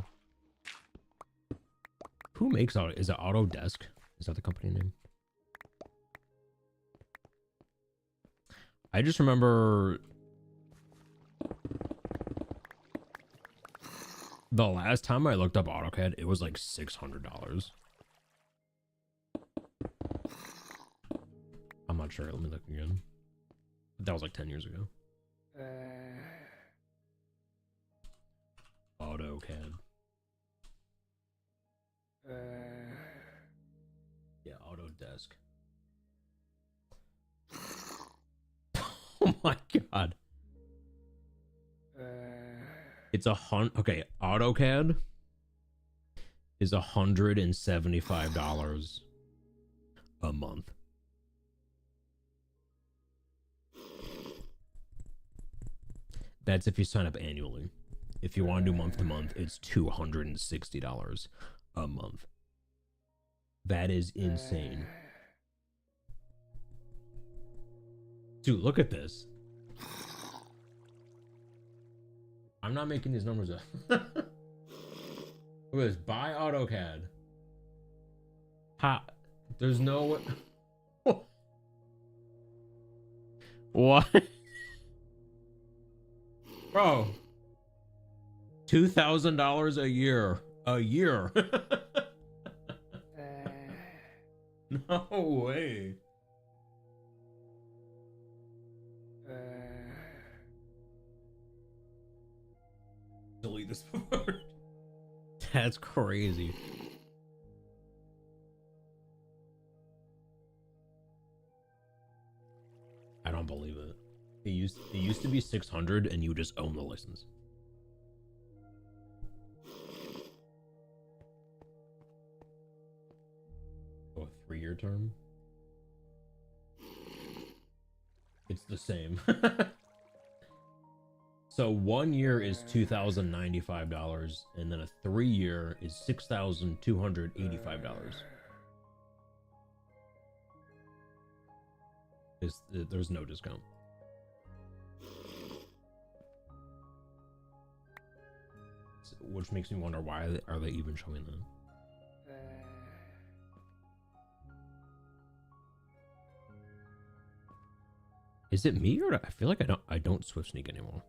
Who makes Auto? Is it Autodesk? Is that the company name? I just remember the last time I looked up AutoCAD, it was like $600. I'm not sure. Let me look again. That was like 10 years ago. AutoCAD. Yeah, Autodesk. Oh my god. It's okay, AutoCAD is $175 a month. That's if you sign up annually. If you want to do month to month, it's $260 a month. That is insane. Dude, look at this. I'm not making these numbers up. Look at this. Buy AutoCAD. There's no... What? Bro. $2,000 a year. A year. No way. Delete this part. That's crazy. I don't believe it. It used to be 600 and you just own the license. Oh, a 3-year term? It's the same. So 1 year is $2,095, and then a 3-year is $6,285. There's no discount. Which makes me wonder, why are they even showing that? Is it me, or I feel like I don't Swift Sneak anymore?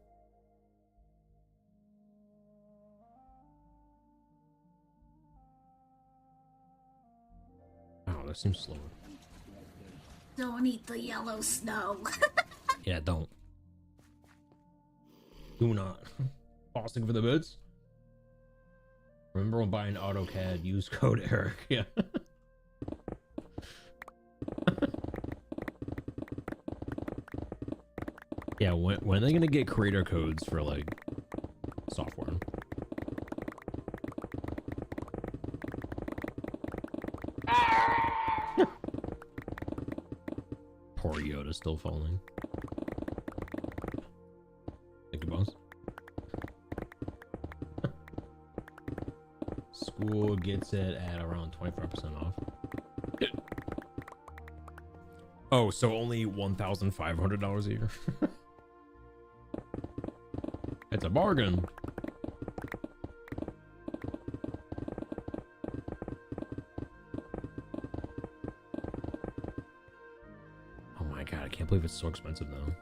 Oh, that seems slower. Don't eat the yellow snow. Yeah, don't. Do not. Pausing for the bits. Remember when buying AutoCAD, use code Eric. Yeah. Yeah, when are they gonna get creator codes for like software? Poor Yoda still falling. Thank you, boss. School gets it at around 25% off. Oh, so only $1,500 a year. It's a bargain. Oh my god, I can't believe it's so expensive now.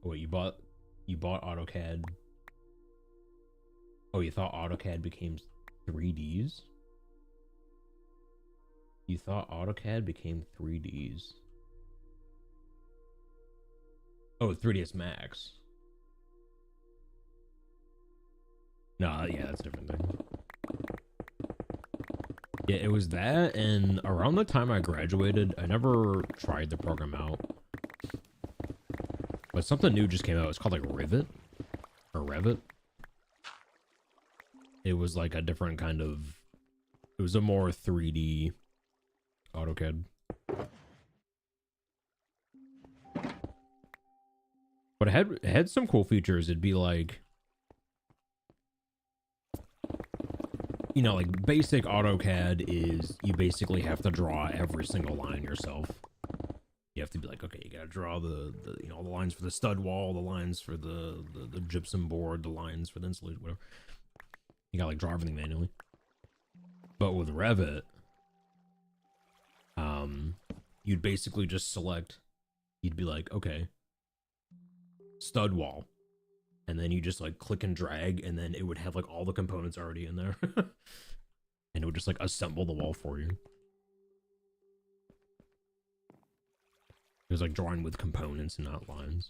What you bought AutoCAD? Oh, you thought AutoCAD became 3Ds? You thought AutoCAD became 3Ds. Oh, 3ds Max. Nah, yeah, that's a different thing. Yeah, it was that, and around the time I graduated, I never tried the program out. But something new just came out. It's called like Rivet or Revit. It was like a different kind of, it was a more 3D AutoCAD. But it had some cool features. It'd be like, you know, like basic AutoCAD is you basically have to draw every single line yourself. You have to be like, okay, you gotta draw the you know, the lines for the stud wall, the lines for the gypsum board, the lines for the insulation, whatever. You gotta like draw everything manually. But with Revit, you'd basically just select, you'd be like, okay, stud wall. And then you just like click and drag, and then it would have like all the components already in there. And it would just like assemble the wall for you. It was like drawing with components and not lines.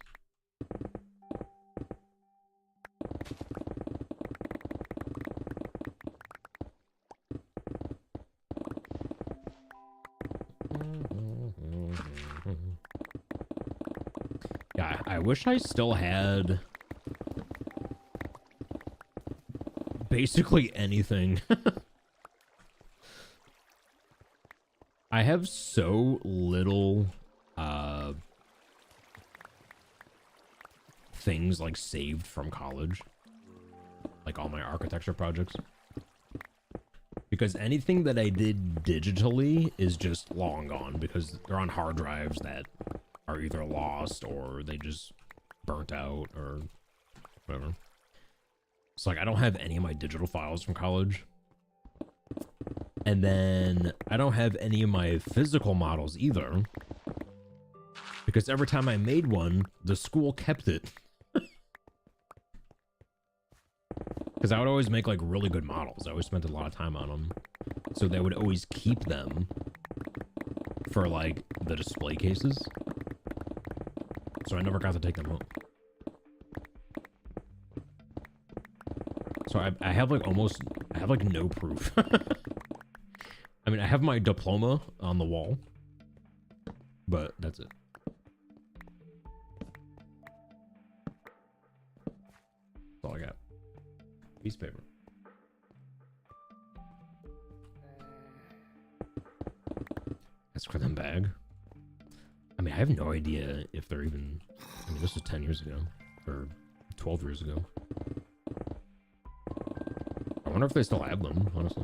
Yeah, I wish I still had basically anything. I have so little things like saved from college, like all my architecture projects, because anything that I did digitally is just long gone because they're on hard drives that are either lost or they just burnt out or whatever. So like I don't have any of my digital files from college. And then I don't have any of my physical models either, because every time I made one, the school kept it. Because I would always make like really good models. I always spent a lot of time on them. So they would always keep them for like the display cases. So I never got to take them home. So I have like I have like no proof. I mean, I have my diploma on the wall, but that's it. That's all I got. Piece of paper. That's for them bag. I mean, I have no idea if they're even, I mean, this was 10 years ago or 12 years ago. I wonder if they still have them, honestly.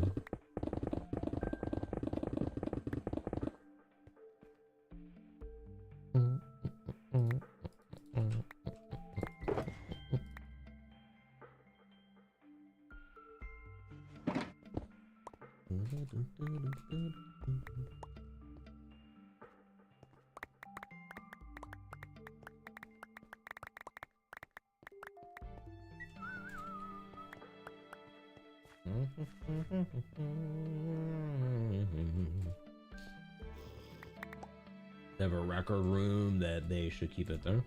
They have a record room that they should keep it there.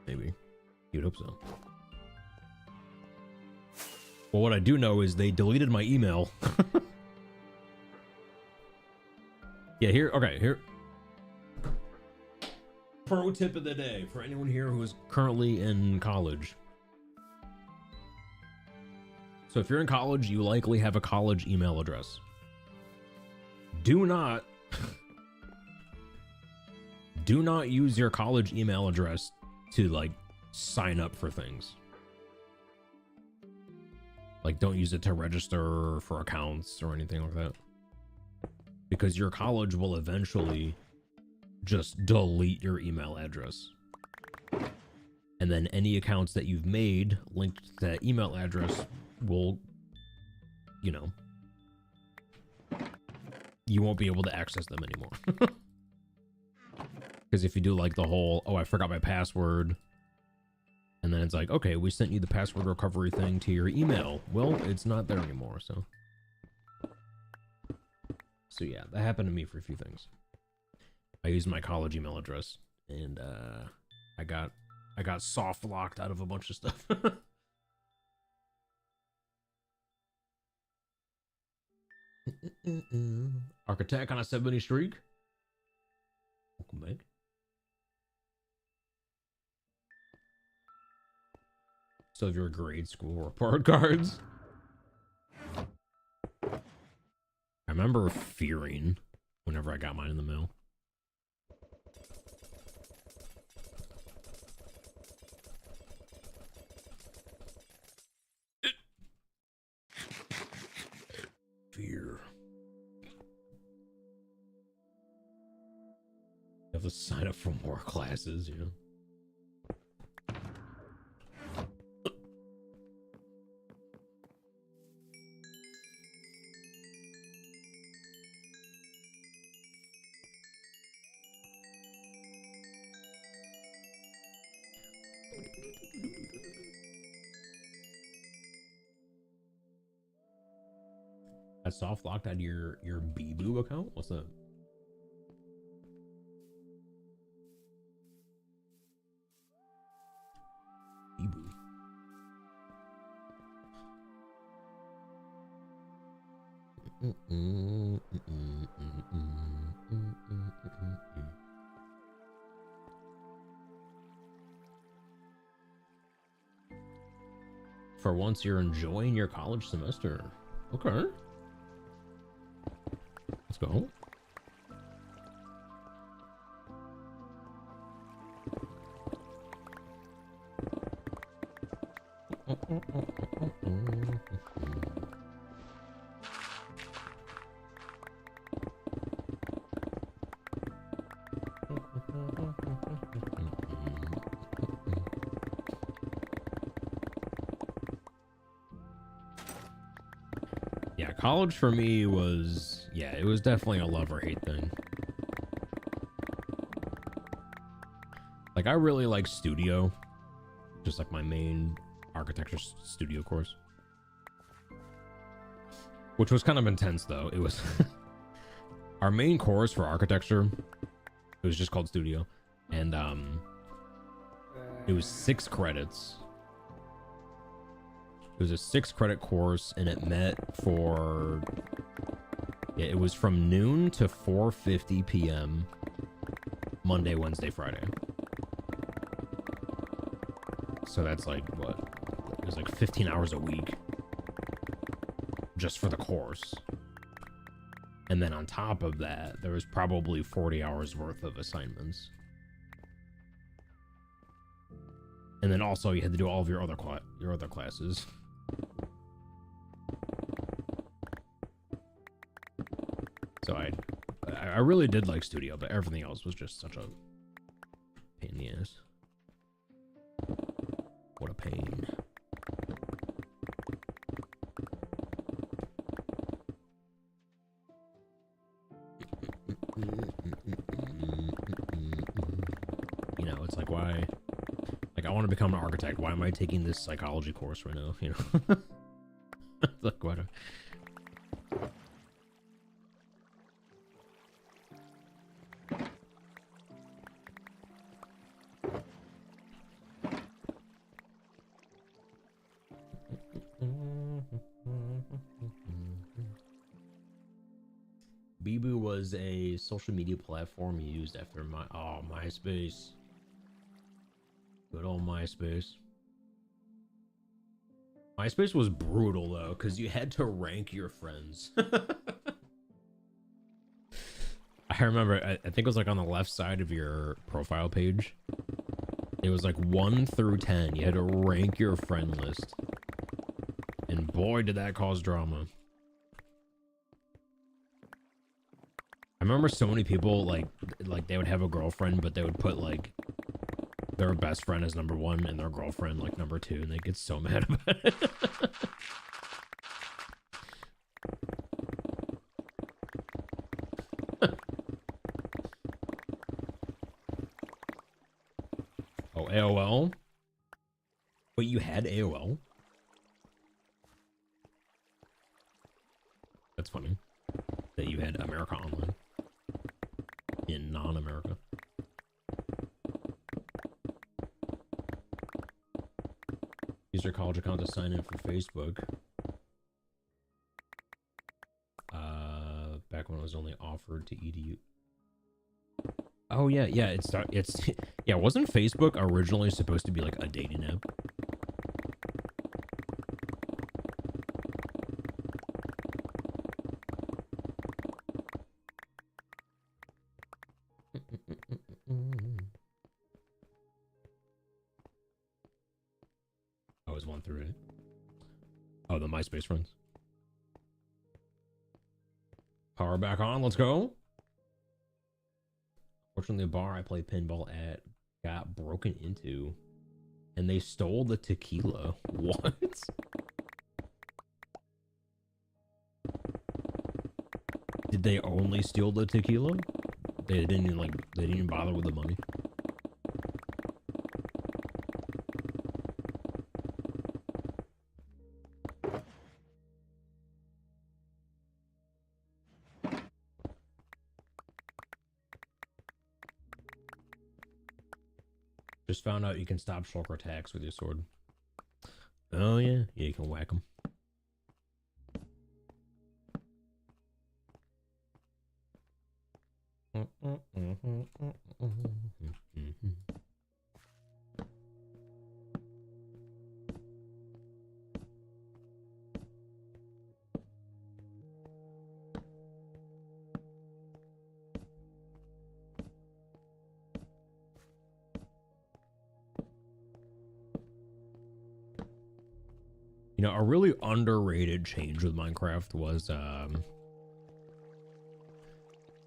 Maybe. You'd hope so. Well, what I do know is they deleted my email. Yeah, here. Okay, here. Pro tip of the day for anyone here who is currently in college. So if you're in college, you likely have a college email address. Do not use your college email address to like sign up for things. Like don't use it to register for accounts or anything like that. Because your college will eventually just delete your email address. And then any accounts that you've made linked to that email address will, you know, you won't be able to access them anymore. Because if you do like the whole, oh, I forgot my password, and then it's like, okay, we sent you the password recovery thing to your email. Well, it's not there anymore, so. So yeah, that happened to me for a few things. I used my college email address, and I got soft locked out of a bunch of stuff. Architect on a 70 streak. Welcome back. So your grade school report cards. I remember fearing whenever I got mine in the mail. Fear. You have to sign up for more classes, you know? I soft locked out of your Beboo account? What's that? Beboo. For once, you're enjoying your college semester. Okay. Let's go. Yeah, college for me was, yeah, it was definitely a love or hate thing. Like, I really like studio, just like my main architecture studio course, which was kind of intense though. It was our main course for architecture. It was just called studio, and it was 6 credits. It was a 6-credit course, and it met for, yeah, it was from noon to 4:50 p.m. Monday, Wednesday, Friday. So that's like, what? It was like 15 hours a week just for the course. And then on top of that, there was probably 40 hours worth of assignments. And then also you had to do all of your other classes. So I really did like studio, but everything else was just such a pain in the ass. What a pain. You know, it's like, why? Like, I want to become an architect. Why am I taking this psychology course right now? You know? It's like, why do... Beboo was a social media platform used after MySpace. Good old MySpace. MySpace was brutal though, because you had to rank your friends. I remember, I think it was like on the left side of your profile page. It was like 1 through 10. You had to rank your friend list. And boy, did that cause drama. I remember so many people, like they would have a girlfriend, but they would put like their best friend as number 1 and their girlfriend like number 2, and they get so mad about it. Oh, AOL? Wait, you had AOL? That's funny. that you had America Online in non-America. Use your college account to sign in for Facebook. Back when it was only offered to EDU. Oh yeah, it's yeah. Wasn't Facebook originally supposed to be like a dating app? I was one through it. Oh, the MySpace friends. Power back on. Let's go. Fortunately, the bar I play pinball at got broken into, and they stole the tequila. What? Did they only steal the tequila? They didn't even bother with the money. Just found out you can stop shulker attacks with your sword. Oh yeah, you can whack them. You know, a really underrated change with Minecraft was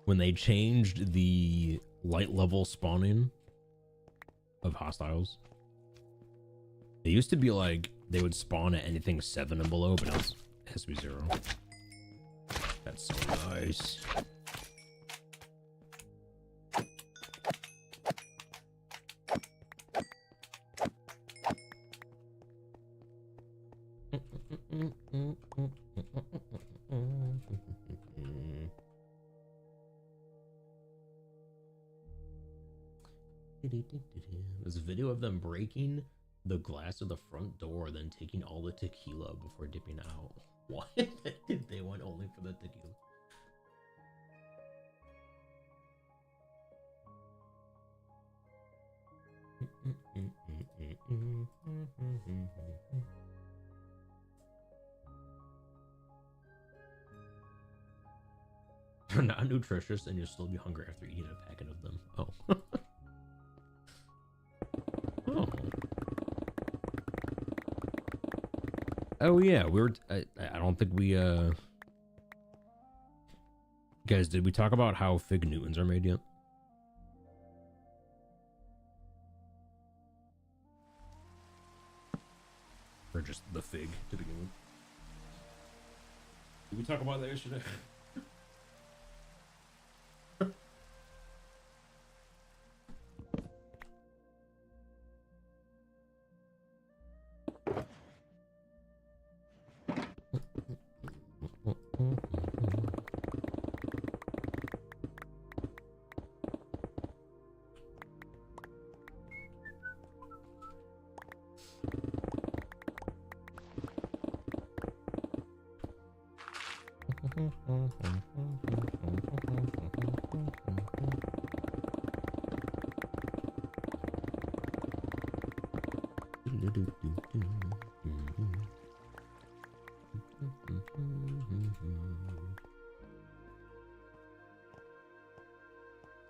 when they changed the light level spawning of hostiles. They used to be like they would spawn at anything 7 and below, but now it has to be 0. That's so nice. There's a video of them breaking the glass of the front door, then taking all the tequila before dipping out. What? They went only for the tequila. They're not nutritious, and you'll still be hungry after eating a packet of them. Oh. Oh. Oh yeah, we were. I don't think we. Guys, did we talk about how Fig Newtons are made yet? Or just the fig to begin with? Did we talk about that yesterday?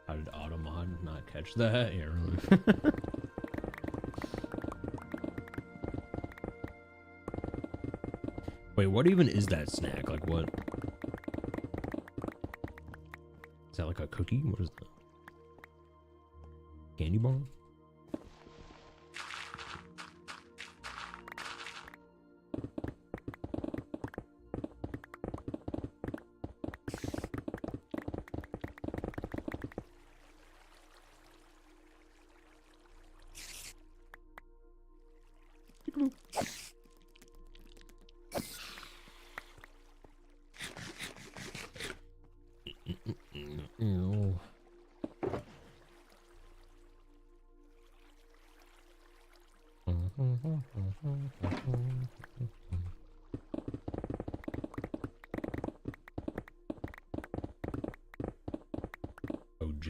How did Automod not catch that? Yeah, really. Wait, what even is that snack? Like, what? Is that like a cookie? What is that? Candy bar?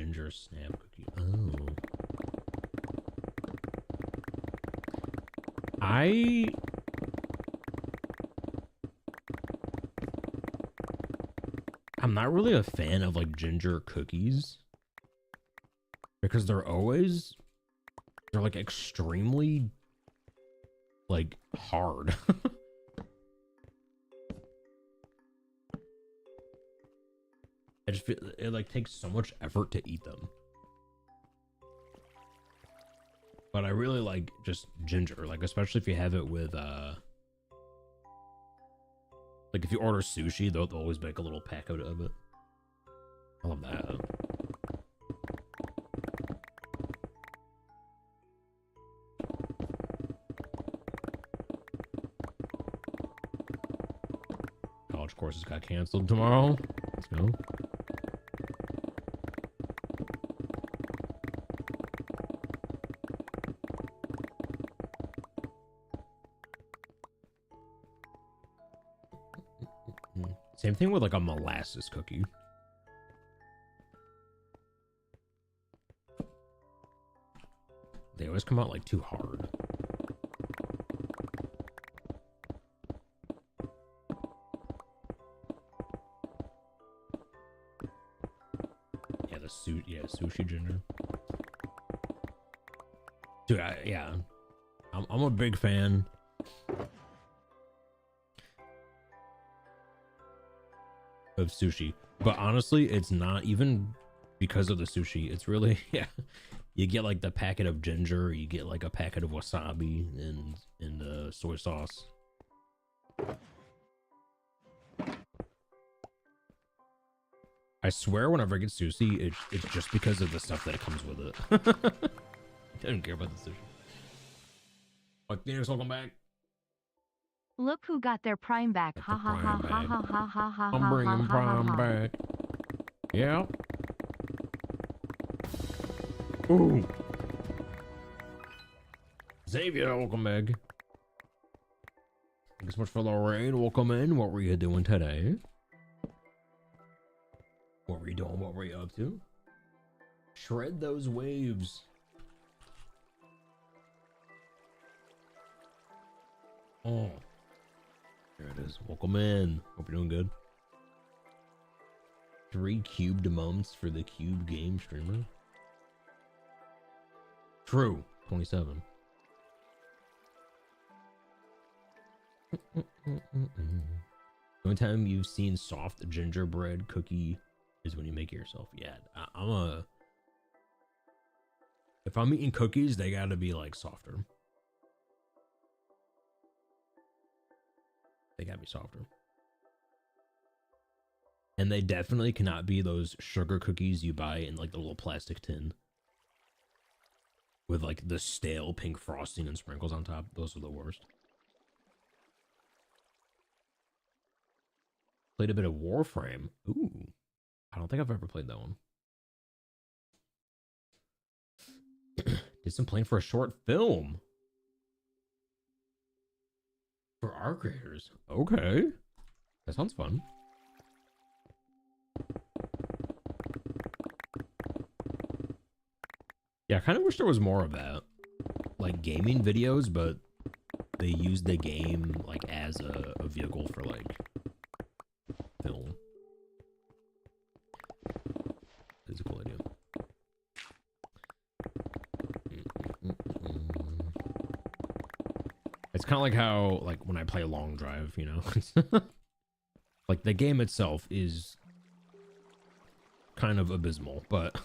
ginger snap cookie. Oh. I'm not really a fan of like ginger cookies because they're like extremely like hard. I just feel it like takes so much effort to eat them. But I really like just ginger, like especially if you have it with like if you order sushi, they'll always make a little packet of it. I love that. College courses got canceled tomorrow. Let's go. Same thing with like a molasses cookie. They always come out like too hard. Yeah, sushi ginger. Dude, I'm a big fan. Of sushi, but honestly it's not even because of the sushi. It's really you get like the packet of ginger, you get like a packet of wasabi and soy sauce. I swear whenever I get sushi, it's just because of the stuff that it comes with it. I don't care about the sushi. Like, Phoenix, welcome back. Look who got their prime back. Ha ha ha ha ha ha ha ha. I'm bringing prime back. Yeah. Ooh. Xavier, welcome back. Thanks so much for the raid. Welcome in. What were you doing today? What were you doing? What were you up to? Shred those waves. Oh. There it is. Welcome in. Hope you're doing good. 3 cubed moments for the cube game streamer. True. 27. The only time you've seen soft gingerbread cookie is when you make it yourself. Yeah, if I'm eating cookies, they gotta be like softer. They gotta be softer. And they definitely cannot be those sugar cookies you buy in like the little plastic tin with like the stale pink frosting and sprinkles on top. Those are the worst. Played a bit of Warframe. Ooh. I don't think I've ever played that one. Did some playing for a short film. For our creators. Okay. That sounds fun. Yeah, I kind of wish there was more of that. Like gaming videos, but they use the game like as a vehicle for like film. It's a cool idea. It's kind of like how, like, when I play Long Drive, you know? Like, the game itself is kind of abysmal, but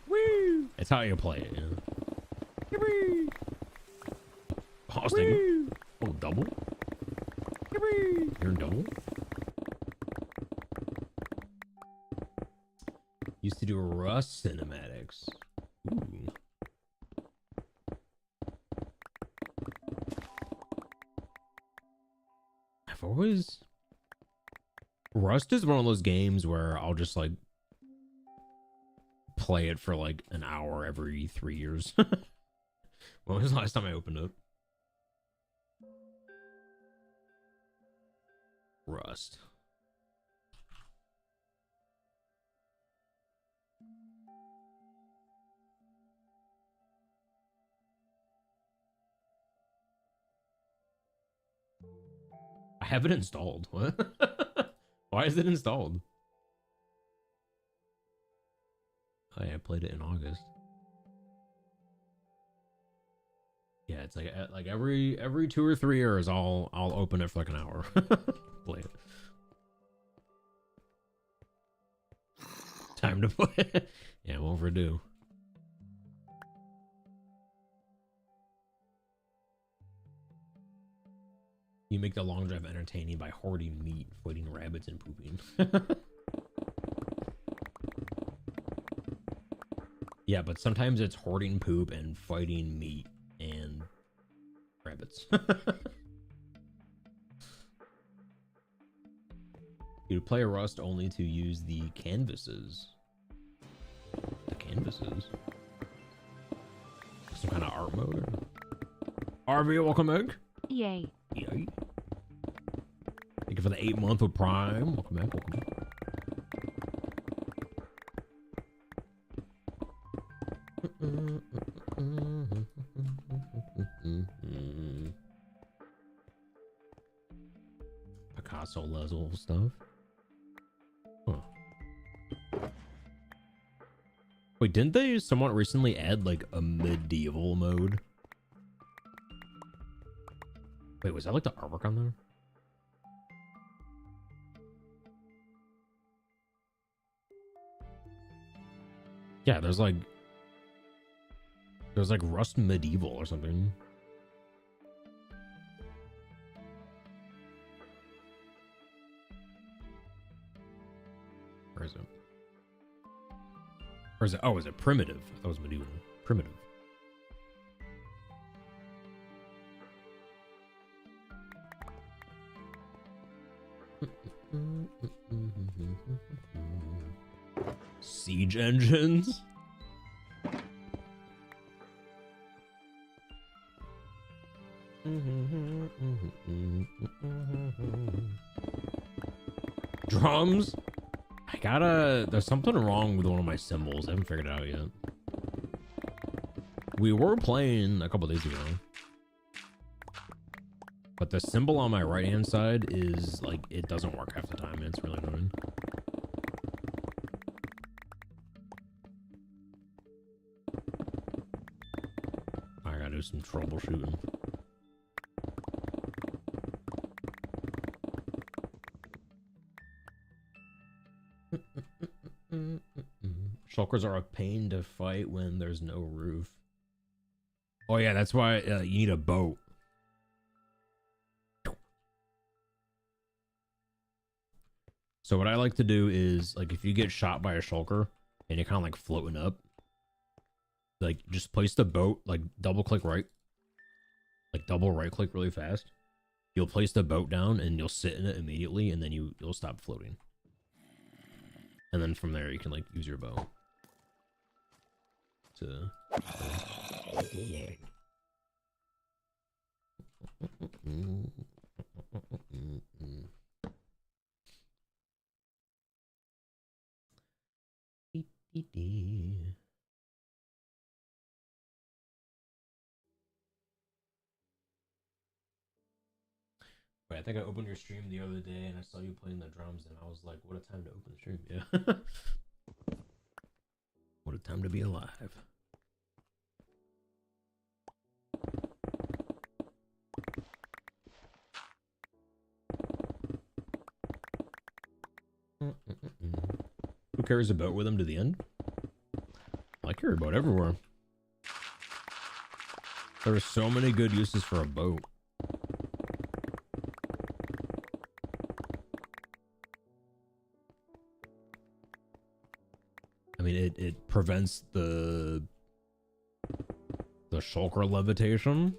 woo! It's how you play it, you know? Woo! Hosting. Oh, double? Woo! You're in double? Used to do Rust cinematics. Ooh. I've always... Rust is one of those games where I'll just like play it for like an hour every 3 years. When was the last time I opened it? Rust. have it installed. What? Why is it installed? Oh yeah, I played it in August. Yeah, it's like every 2 or 3 years I'll open it for like an hour. Play it. Time to play it. Yeah, won't overdue. You make the long drive entertaining by hoarding meat, fighting rabbits, and pooping. Yeah, but sometimes it's hoarding poop and fighting meat and rabbits. You play Rust only to use the canvases. The canvases? Some kind of art mode? RV, welcome back. Yay. Yay. Thank you for the 8-month with Prime. Welcome back, welcome back. Picasso level stuff. Huh. Wait, didn't they somewhat recently add like a medieval mode? Wait, was that like the artwork on there? Yeah, there's like Rust Medieval or something. Where is it? Or is it? Oh, is it Primitive? I thought it was Medieval. Primitive. Siege engines. Drums. There's something wrong with one of my symbols. I haven't figured it out yet. We were playing a couple days ago, but the symbol on my right hand side is like, it doesn't work half the time. It's really annoying. I gotta do some troubleshooting. Shulkers are a pain to fight when there's no roof. Oh yeah, that's why you need a boat. So what I like to do is, like, if you get shot by a shulker and you're kind of like floating up, like just place the boat, like double click right, like double right click really fast. You'll place the boat down and you'll sit in it immediately, and then you'll stop floating. And then from there you can like use your bow to Wait, I think I opened your stream the other day and I saw you playing the drums and I was like, what a time to open the stream. Yeah. What a time to be alive. Who carries a boat with him to the end? I carry a boat everywhere. There are so many good uses for a boat. I mean, it prevents the shulker levitation.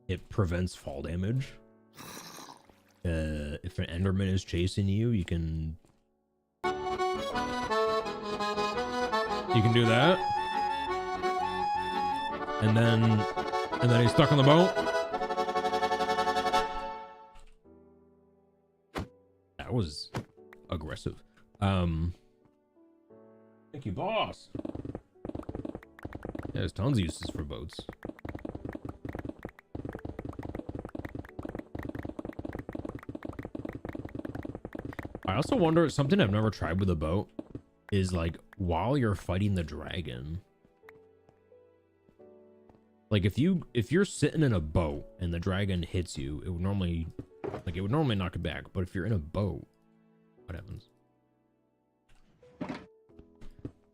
It prevents fall damage. If an Enderman is chasing you, you can do that. And then he's stuck on the boat. That was aggressive. Thank you, boss. There's tons of uses for boats. I also wonder, something I've never tried with a boat is like while you're fighting the dragon, like if you're sitting in a boat and the dragon hits you, it would normally knock it back. But if you're in a boat, what happens?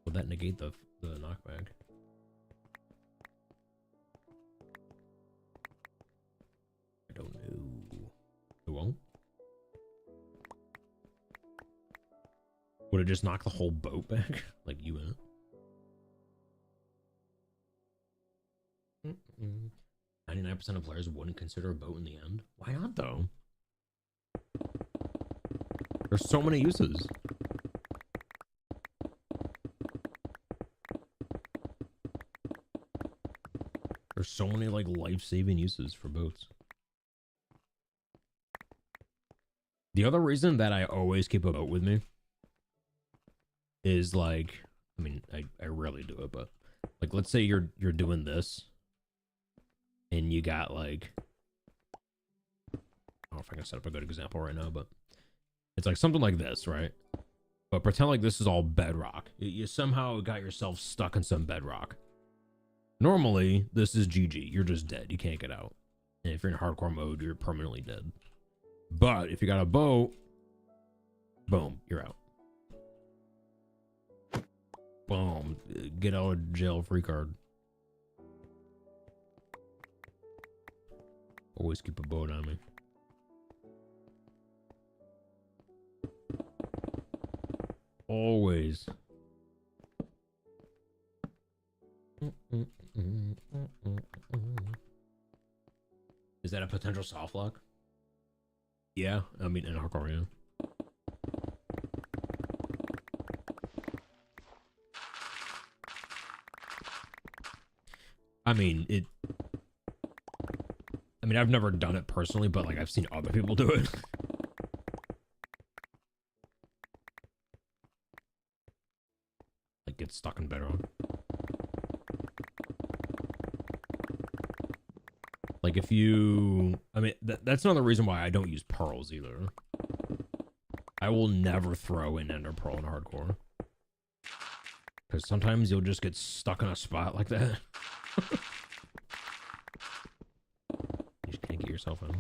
Would that negate the knockback? I don't know. It won't. Would it just knock the whole boat back? Like you in it? 99% of players wouldn't consider a boat in the end. Why not though? There's so many uses. There's so many like life-saving uses for boats. The other reason that I always keep a boat with me is like, I mean, I rarely do it, but like, let's say you're doing this and you got like, I don't know if I can set up a good example right now, but it's like something like this, right? But pretend like this is all bedrock. You somehow got yourself stuck in some bedrock. Normally, this is GG. You're just dead. You can't get out. And if you're in hardcore mode, you're permanently dead. But if you got a boat, boom, you're out. Boom, get out of jail free card. Always keep a boat on me. Always. Is that a potential soft lock? Yeah, I mean, in hardcore, yeah. I mean, I've never done it personally, but like I've seen other people do it. Like get stuck in bedrock. Like if you, I mean, that's another reason why I don't use pearls either. I will never throw an ender pearl in hardcore. Because sometimes you'll just get stuck in a spot like that. You just can't get yourself in.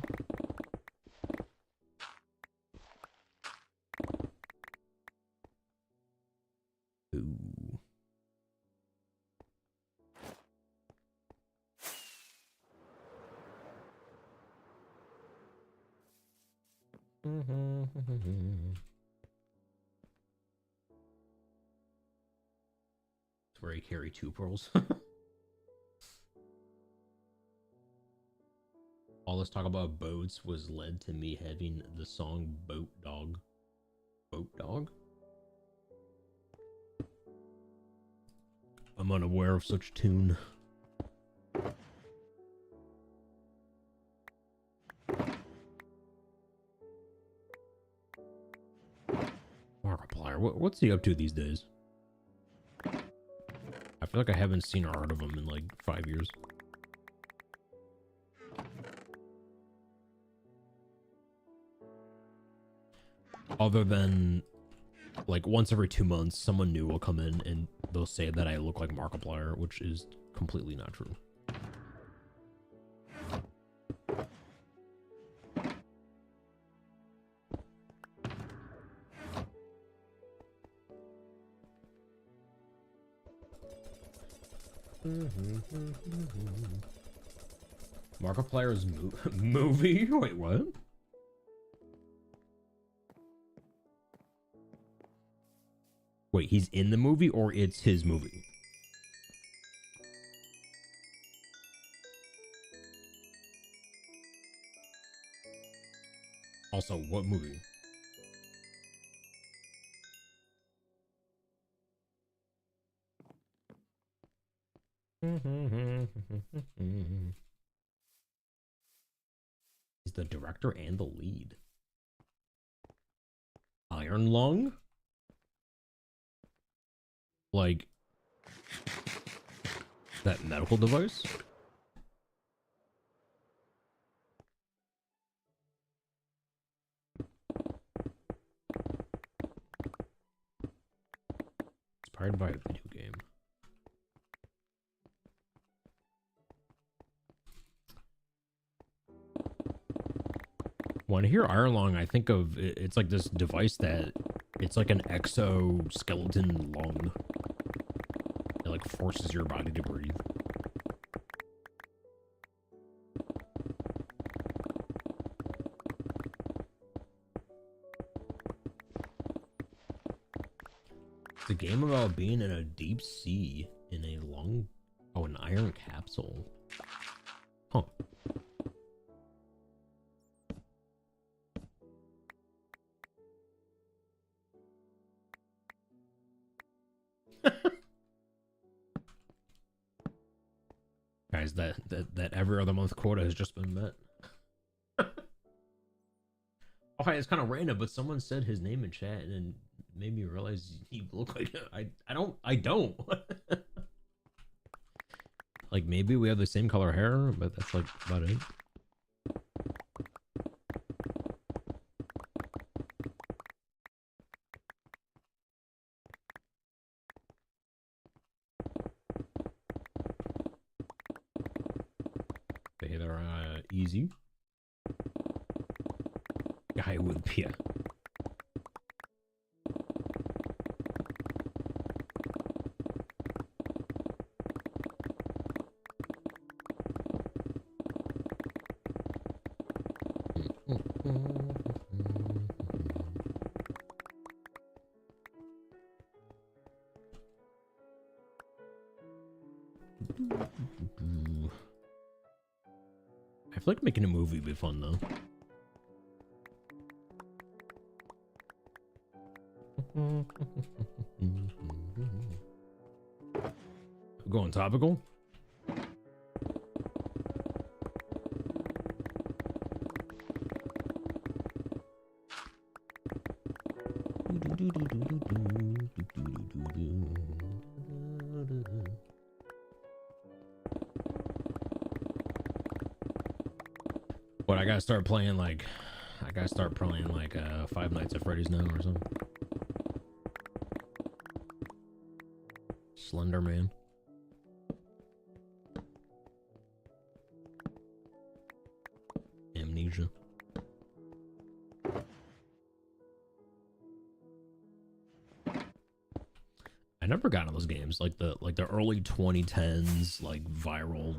Ooh. It's where you carry 2 pearls. All this talk about boats was led to me having the song Boat Dog. Boat Dog? I'm unaware of such tune. Markiplier, what's he up to these days? I feel like I haven't seen or heard of him in like 5 years. Other than like once every 2 months, someone new will come in and they'll say that I look like Markiplier, which is completely not true. Markiplier's movie? Wait, what? Wait, he's in the movie or it's his movie? Also, what movie? He's the director and the lead. Iron Lung? Like that medical device? Inspired by a video game. When I hear Ironlung, I think of it's like this device that it's like an exoskeleton lung. It like forces your body to breathe. It's a game about being in a deep sea in a lung. Oh, an iron capsule. Huh. Guys, that every other month quota has just been met. Oh, hi, it's kind of random, but someone said his name in chat and it made me realize you look like I don't. Like maybe we have the same color hair, but that's like about it. Hey there, easy. Guy with Pia. I feel like making a movie would be fun though. Going topical? What, I gotta start playing like Five Nights at Freddy's now or something. Slender Man. Amnesia. I never got into those games, like the early 2010s like viral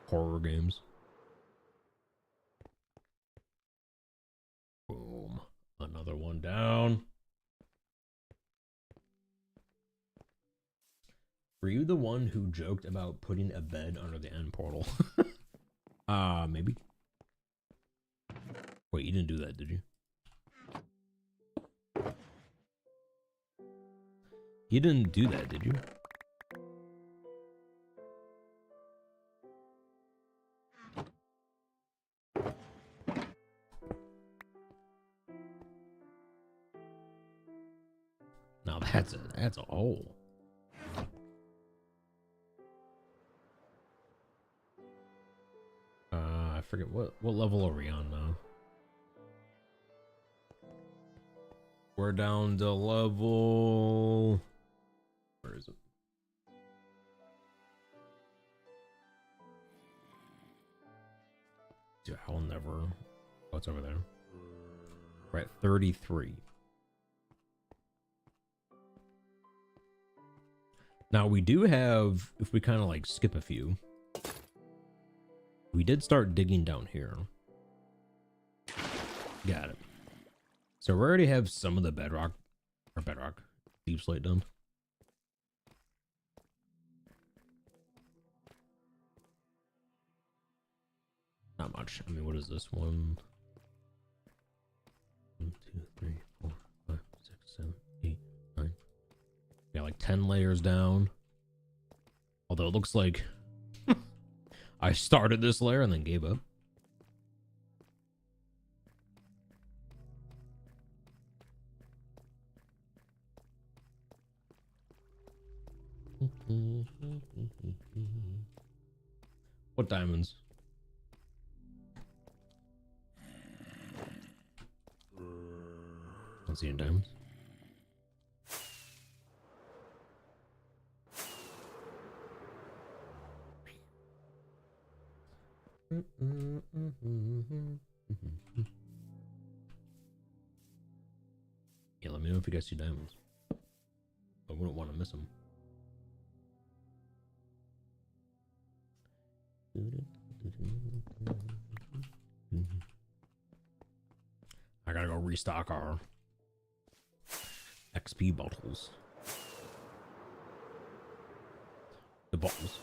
horror games. Boom. Another one down. Were you the one who joked about putting a bed under the end portal? Maybe. Wait, you didn't do that, did you? You didn't do that, did you? Now that's a hole. I forget what level are we on now? We're down to level. Where is it? Dude, I'll never. Oh, it's over there. We're at 33. Now we do have, if we kind of like skip a few, we did start digging down here. Got it. So we already have some of the bedrock deep slate done. Not much. I mean, what is this one? 1, 2, 3, 4, 5, 6, 7, 8, 9. Yeah, like 10 layers down. Although it looks like I started this layer and then gave up. What diamonds? Don't see any diamonds. Yeah, let me know if you guys see diamonds. I wouldn't want to miss them. I gotta go restock our XP bottles. The bottles.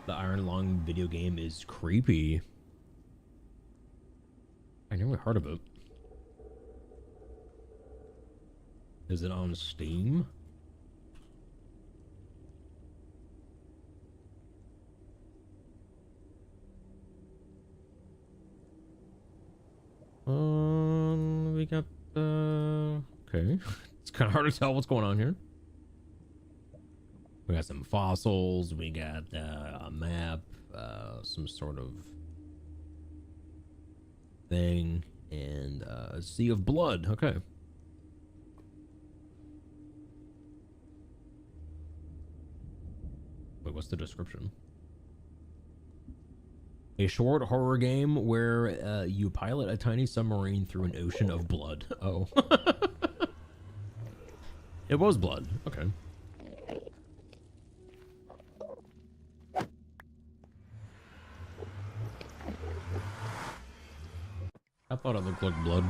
The Iron Lung video game is creepy. I never heard of it. Is it on Steam? We got the... Okay. It's kind of hard to tell what's going on here. We got some fossils. We got a map, some sort of thing, and a sea of blood. Okay. Wait, what's the description? A short horror game where you pilot a tiny submarine through an ocean of blood. Oh. It was blood. Okay. I thought it looked like blood.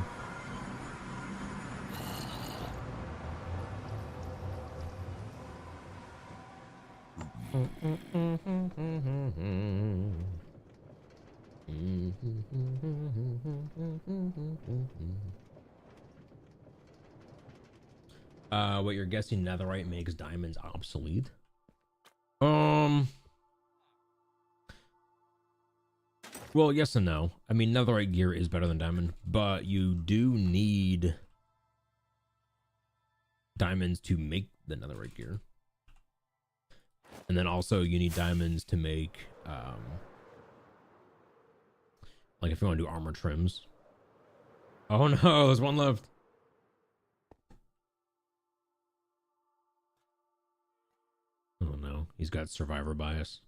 What you're guessing netherite makes diamonds obsolete? Well, yes and no. I mean, netherite gear is better than diamond, but you do need diamonds to make the netherite gear. And then also you need diamonds to make, like if you want to do armor trims. Oh no, there's one left. Oh no, he's got survivor bias.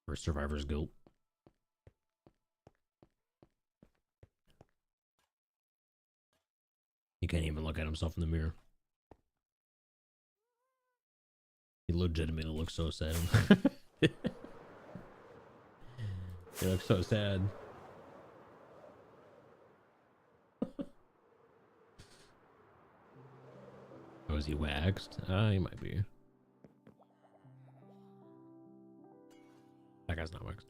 Or survivor's guilt. He can't even look at himself in the mirror. He legitimately looks so sad. He looks so sad. Oh, is he waxed? He might be. That guy's not waxed.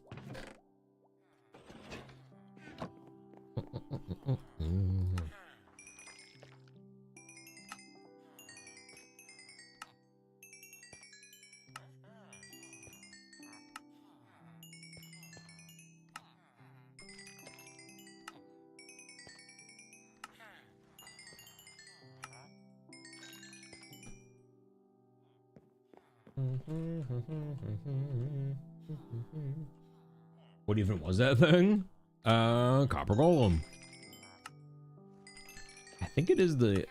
What even was that thing? Copper Golem. I think it is the...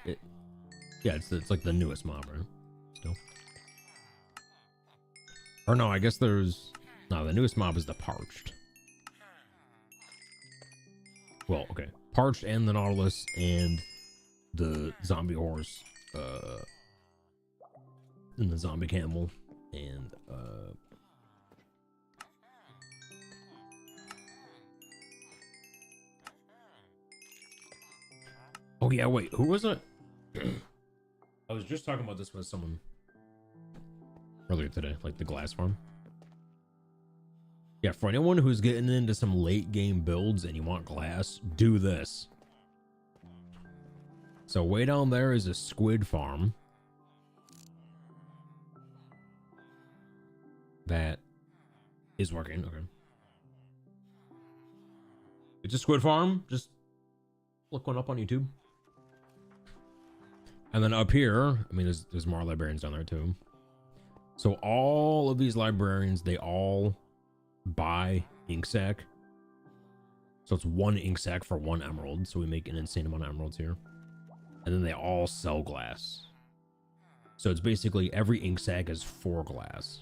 yeah, it's like the newest mob, right? Still. Or no, I guess there's... No, the newest mob is the Parched. Well, okay. Parched and the Nautilus and the Zombie Horse. And the Zombie Camel. And, oh yeah, wait, who was it? I was just talking about this with someone earlier today, like the glass farm. Yeah, for anyone who's getting into some late game builds and you want glass, do this. So way down there is a squid farm. That is working. Okay. It's a squid farm. Just look one up on YouTube. And then up here, I mean, there's more librarians down there too. So all of these librarians, they all buy ink sac. So it's 1 ink sac for 1 emerald. So we make an insane amount of emeralds here. And then they all sell glass. So it's basically every ink sac is 4 glass.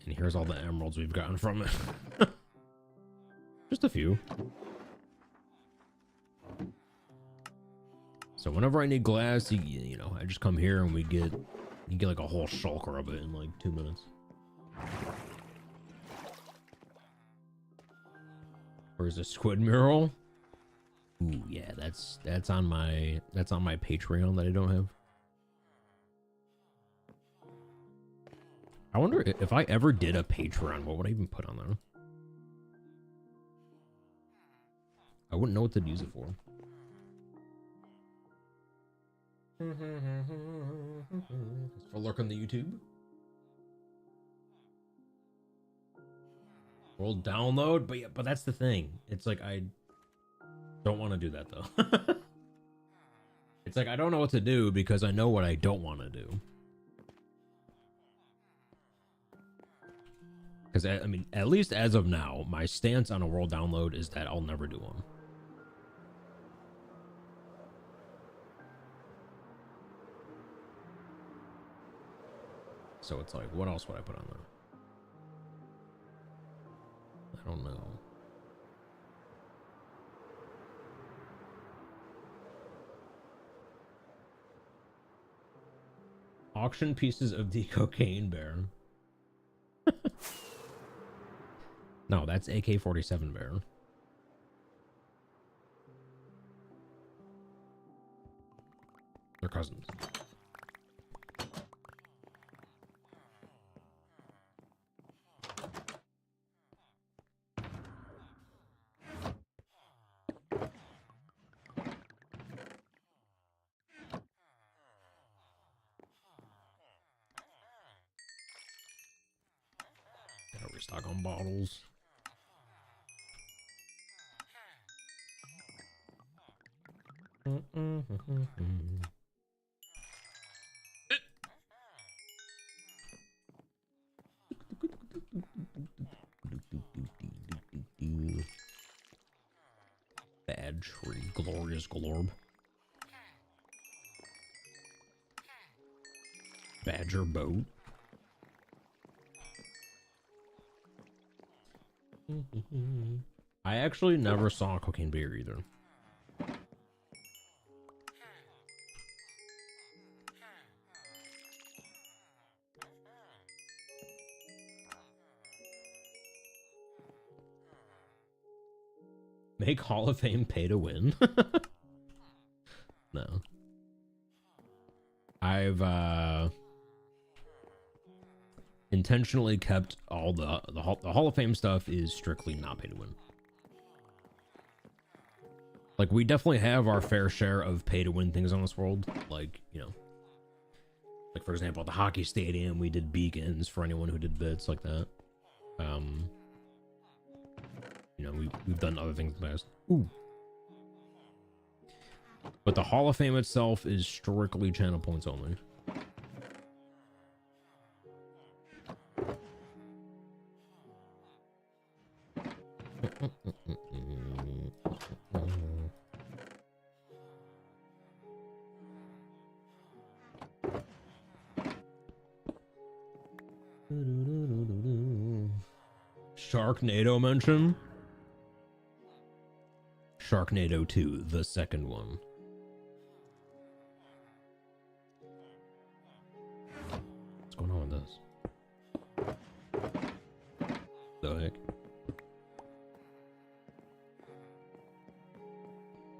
And here's all the emeralds we've gotten from it. Just a few. So whenever I need glass, you know, I just come here and you get like a whole shulker of it in like 2 minutes. Where's the squid mural? Ooh, yeah, that's on my Patreon that I don't have. I wonder if I ever did a Patreon, what would I even put on there? I wouldn't know what to use it for. Thanks for lurking the YouTube. We'll download, but yeah, but that's the thing. It's like I don't want to do that though. It's like I don't know what to do because I know what I don't want to do. Because I mean, at least as of now, my stance on a world download is that I'll never do one. So it's like, what else would I put on there? I don't know. Auction pieces of the cocaine bear. No, that's AK-47 bear. They're cousins. Gotta restock on bottles. Bad tree, glorious glorb. Badger boat. I actually never saw a cocaine bear either. Make Hall of Fame pay to win? No. I've intentionally kept all the Hall of Fame stuff is strictly not pay to win. Like, we definitely have our fair share of pay to win things on this world. Like, you know, like for example, the hockey stadium, we did beacons for anyone who did bits like that. You know, we've done other things in the past. Ooh. But the Hall of Fame itself is strictly channel points only. Sharknado mention? Sharknado 2, the second one. What's going on with this? The heck?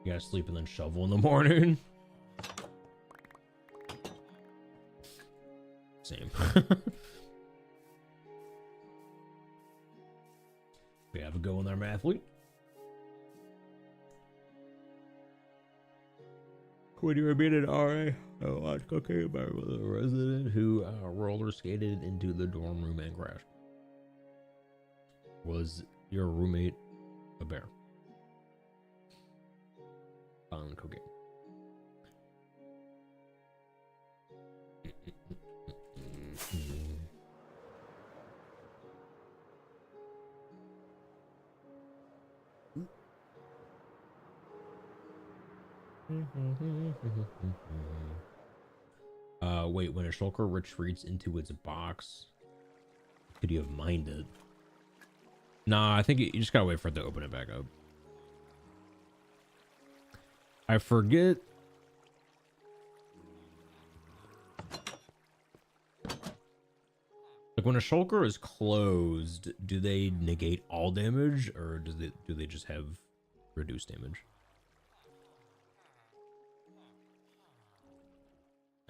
You gotta sleep and then shovel in the morning? Same. We have a go in there, mathlete. When you're a minute, RA. I watched Cocaine Bear with a resident who roller skated into the dorm room and crashed. Was your roommate a bear? On cocaine. Wait, when a shulker retreats into its box, could you have mined it? Nah, I think you just gotta wait for it to open it back up. I forget. Like when a shulker is closed, do they negate all damage or do they just have reduced damage?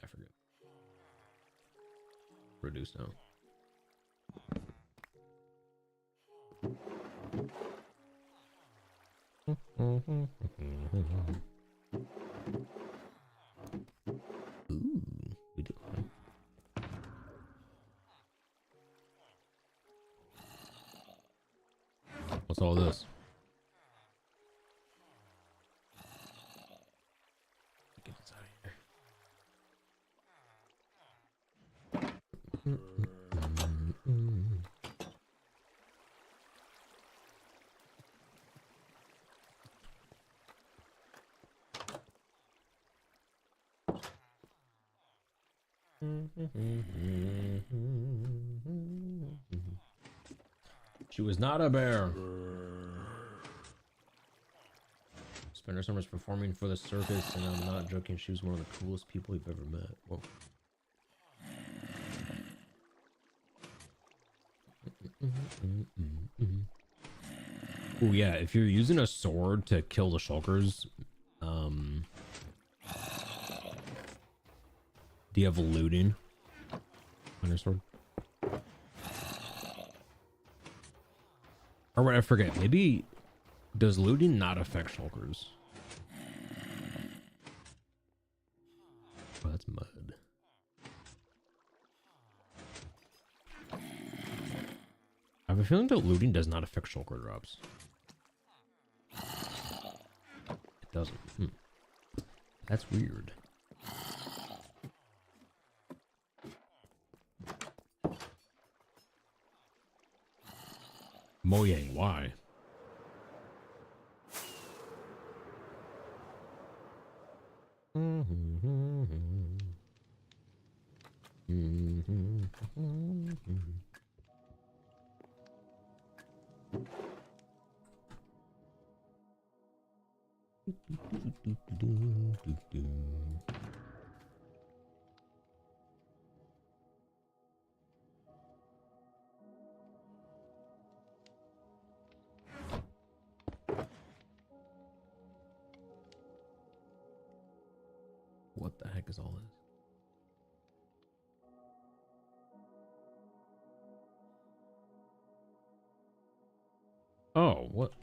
I forget. Reduced now. Ooh, we do. What's all this? Get this out of here. She was not a bear. Spent her summers performing for the circus, and I'm not joking, she was one of the coolest people you've ever met. Whoa. Oh yeah, if you're using a sword to kill the shulkers, do you have looting on your sword? Or what, I forget, maybe does looting not affect shulkers? Oh, that's mud. I have a feeling that looting does not affect shulker drops. It doesn't. That's weird. Mojang, why? What the heck is all this? Oh, what?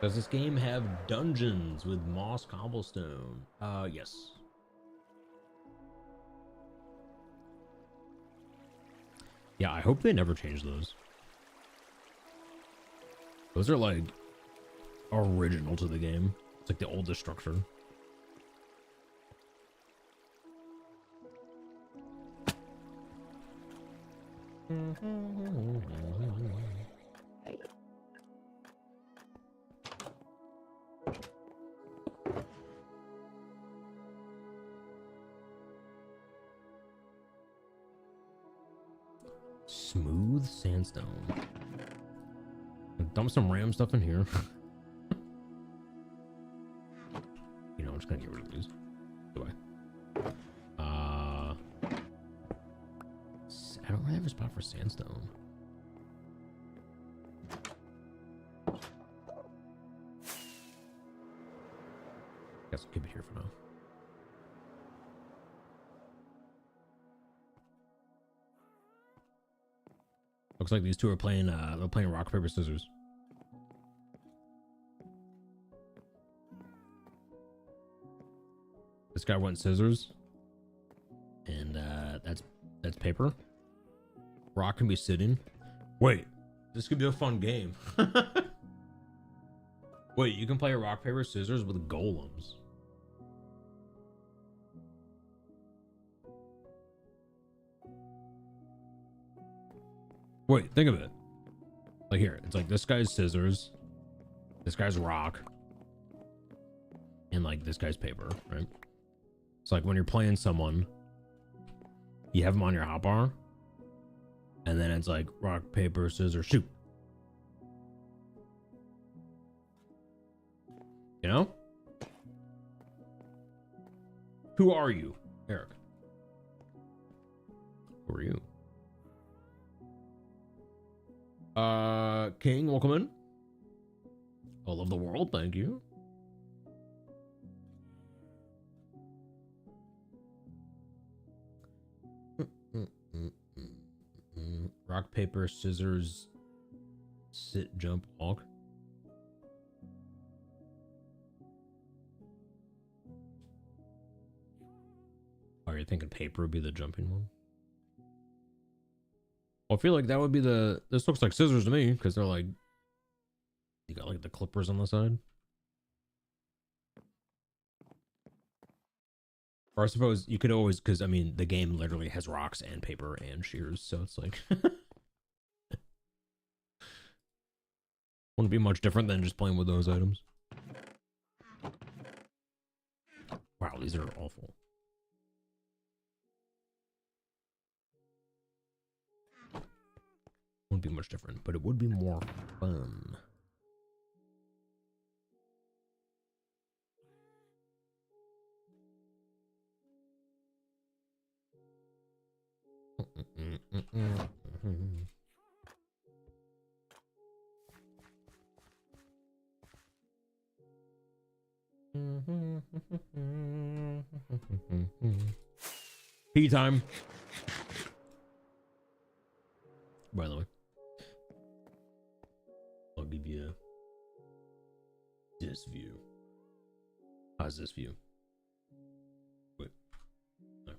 Does this game have dungeons with moss cobblestone? Yes. Yeah, I hope they never change those. Those are like original to the game. It's like the oldest structure. Smooth sandstone. Dump some RAM stuff in here. You know, I'm just gonna get rid of these. Do I? I don't really have a spot for sandstone. Guess I'll keep it here for now. Looks like these two are playing. They're playing rock paper scissors. This guy went scissors, and that's paper. Rock can be sitting. Wait, this could be a fun game. Wait, you can play rock paper scissors with golems. Wait, think of it. Like here, it's like this guy's scissors, this guy's rock, and like this guy's paper, right? It's like when you're playing someone, you have them on your hotbar, and then it's like rock, paper, scissors, shoot. You know? Who are you, Eric? Who are you? King, welcome in. All of the world, thank you. Rock, paper, scissors, sit, jump, walk. Oh, you're thinking paper would be the jumping one? Well, I feel like that would be the... This looks like scissors to me, because they're like... You got like the clippers on the side. Or I suppose you could always... Because, I mean, the game literally has rocks and paper and shears, so it's like... Wouldn't be much different than just playing with those items. Wow, these are awful. Wouldn't be much different, but it would be more fun. Tea time. By the way, I'll give you this view. How's this view? Wait. No.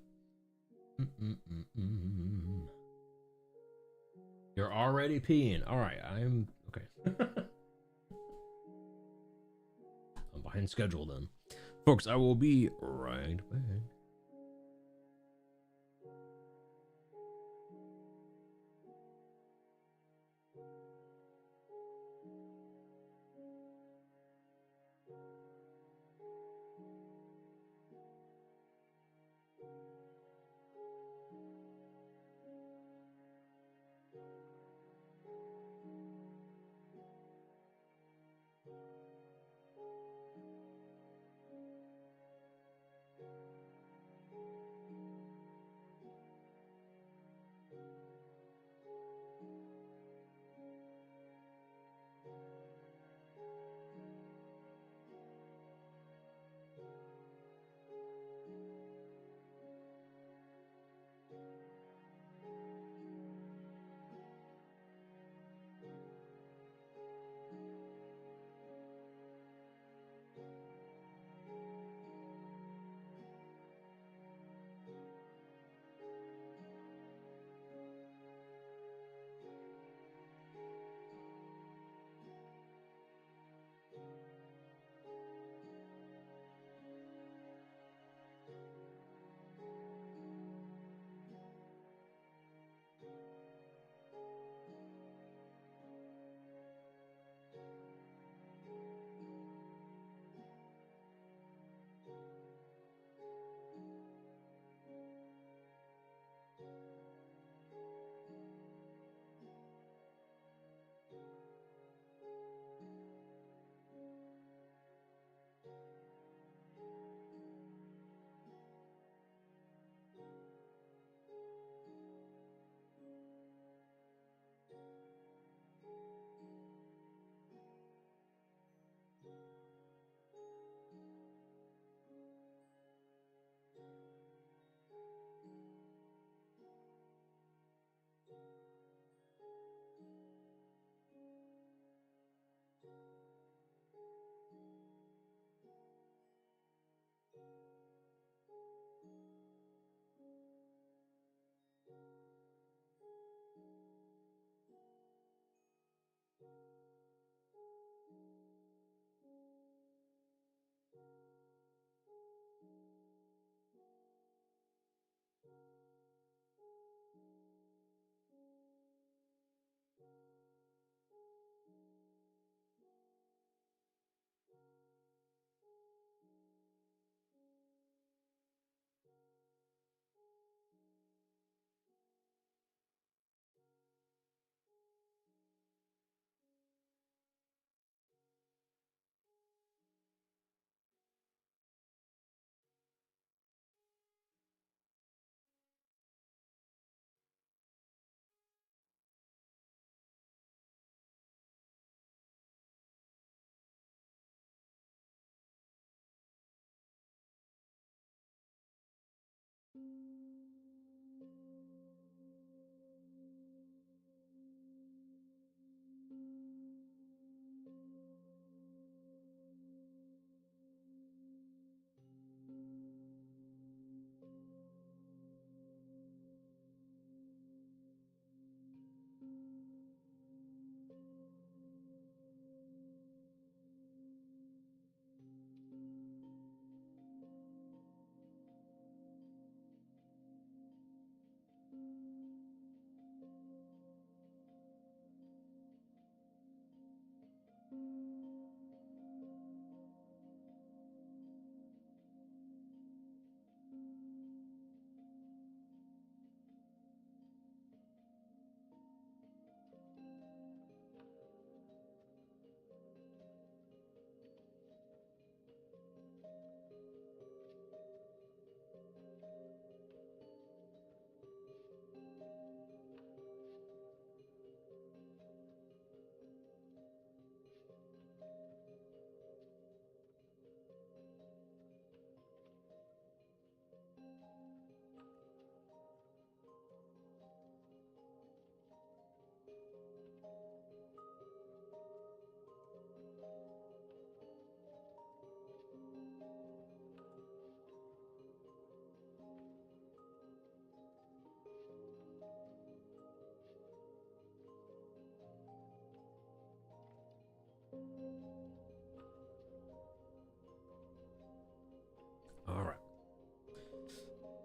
You're already peeing. All right, I'm okay. I'm behind schedule then. Folks, I will be right back.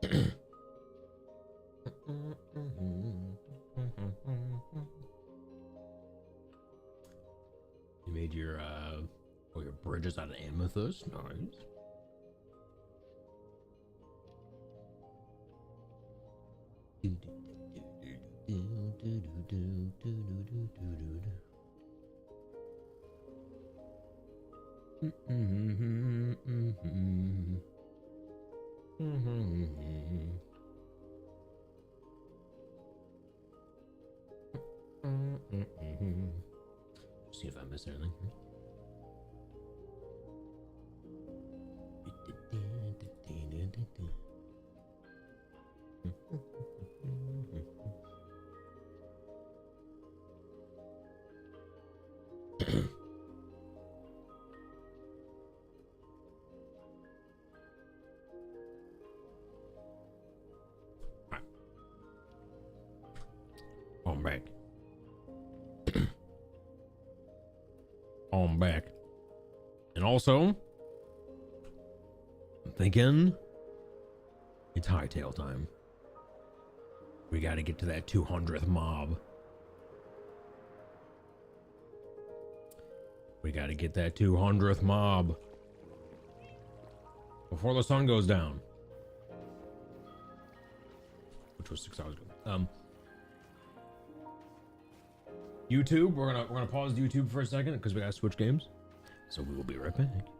You made your your bridges out of amethyst. Nice. See if I miss anything. I'm back. I'm back. And also, I'm thinking it's hightail time. We got to get to that 200th mob. We got to get that 200th mob before the sun goes down, which was 6 hours ago. YouTube, we're gonna pause YouTube for a second because we gotta switch games. So we will be right back.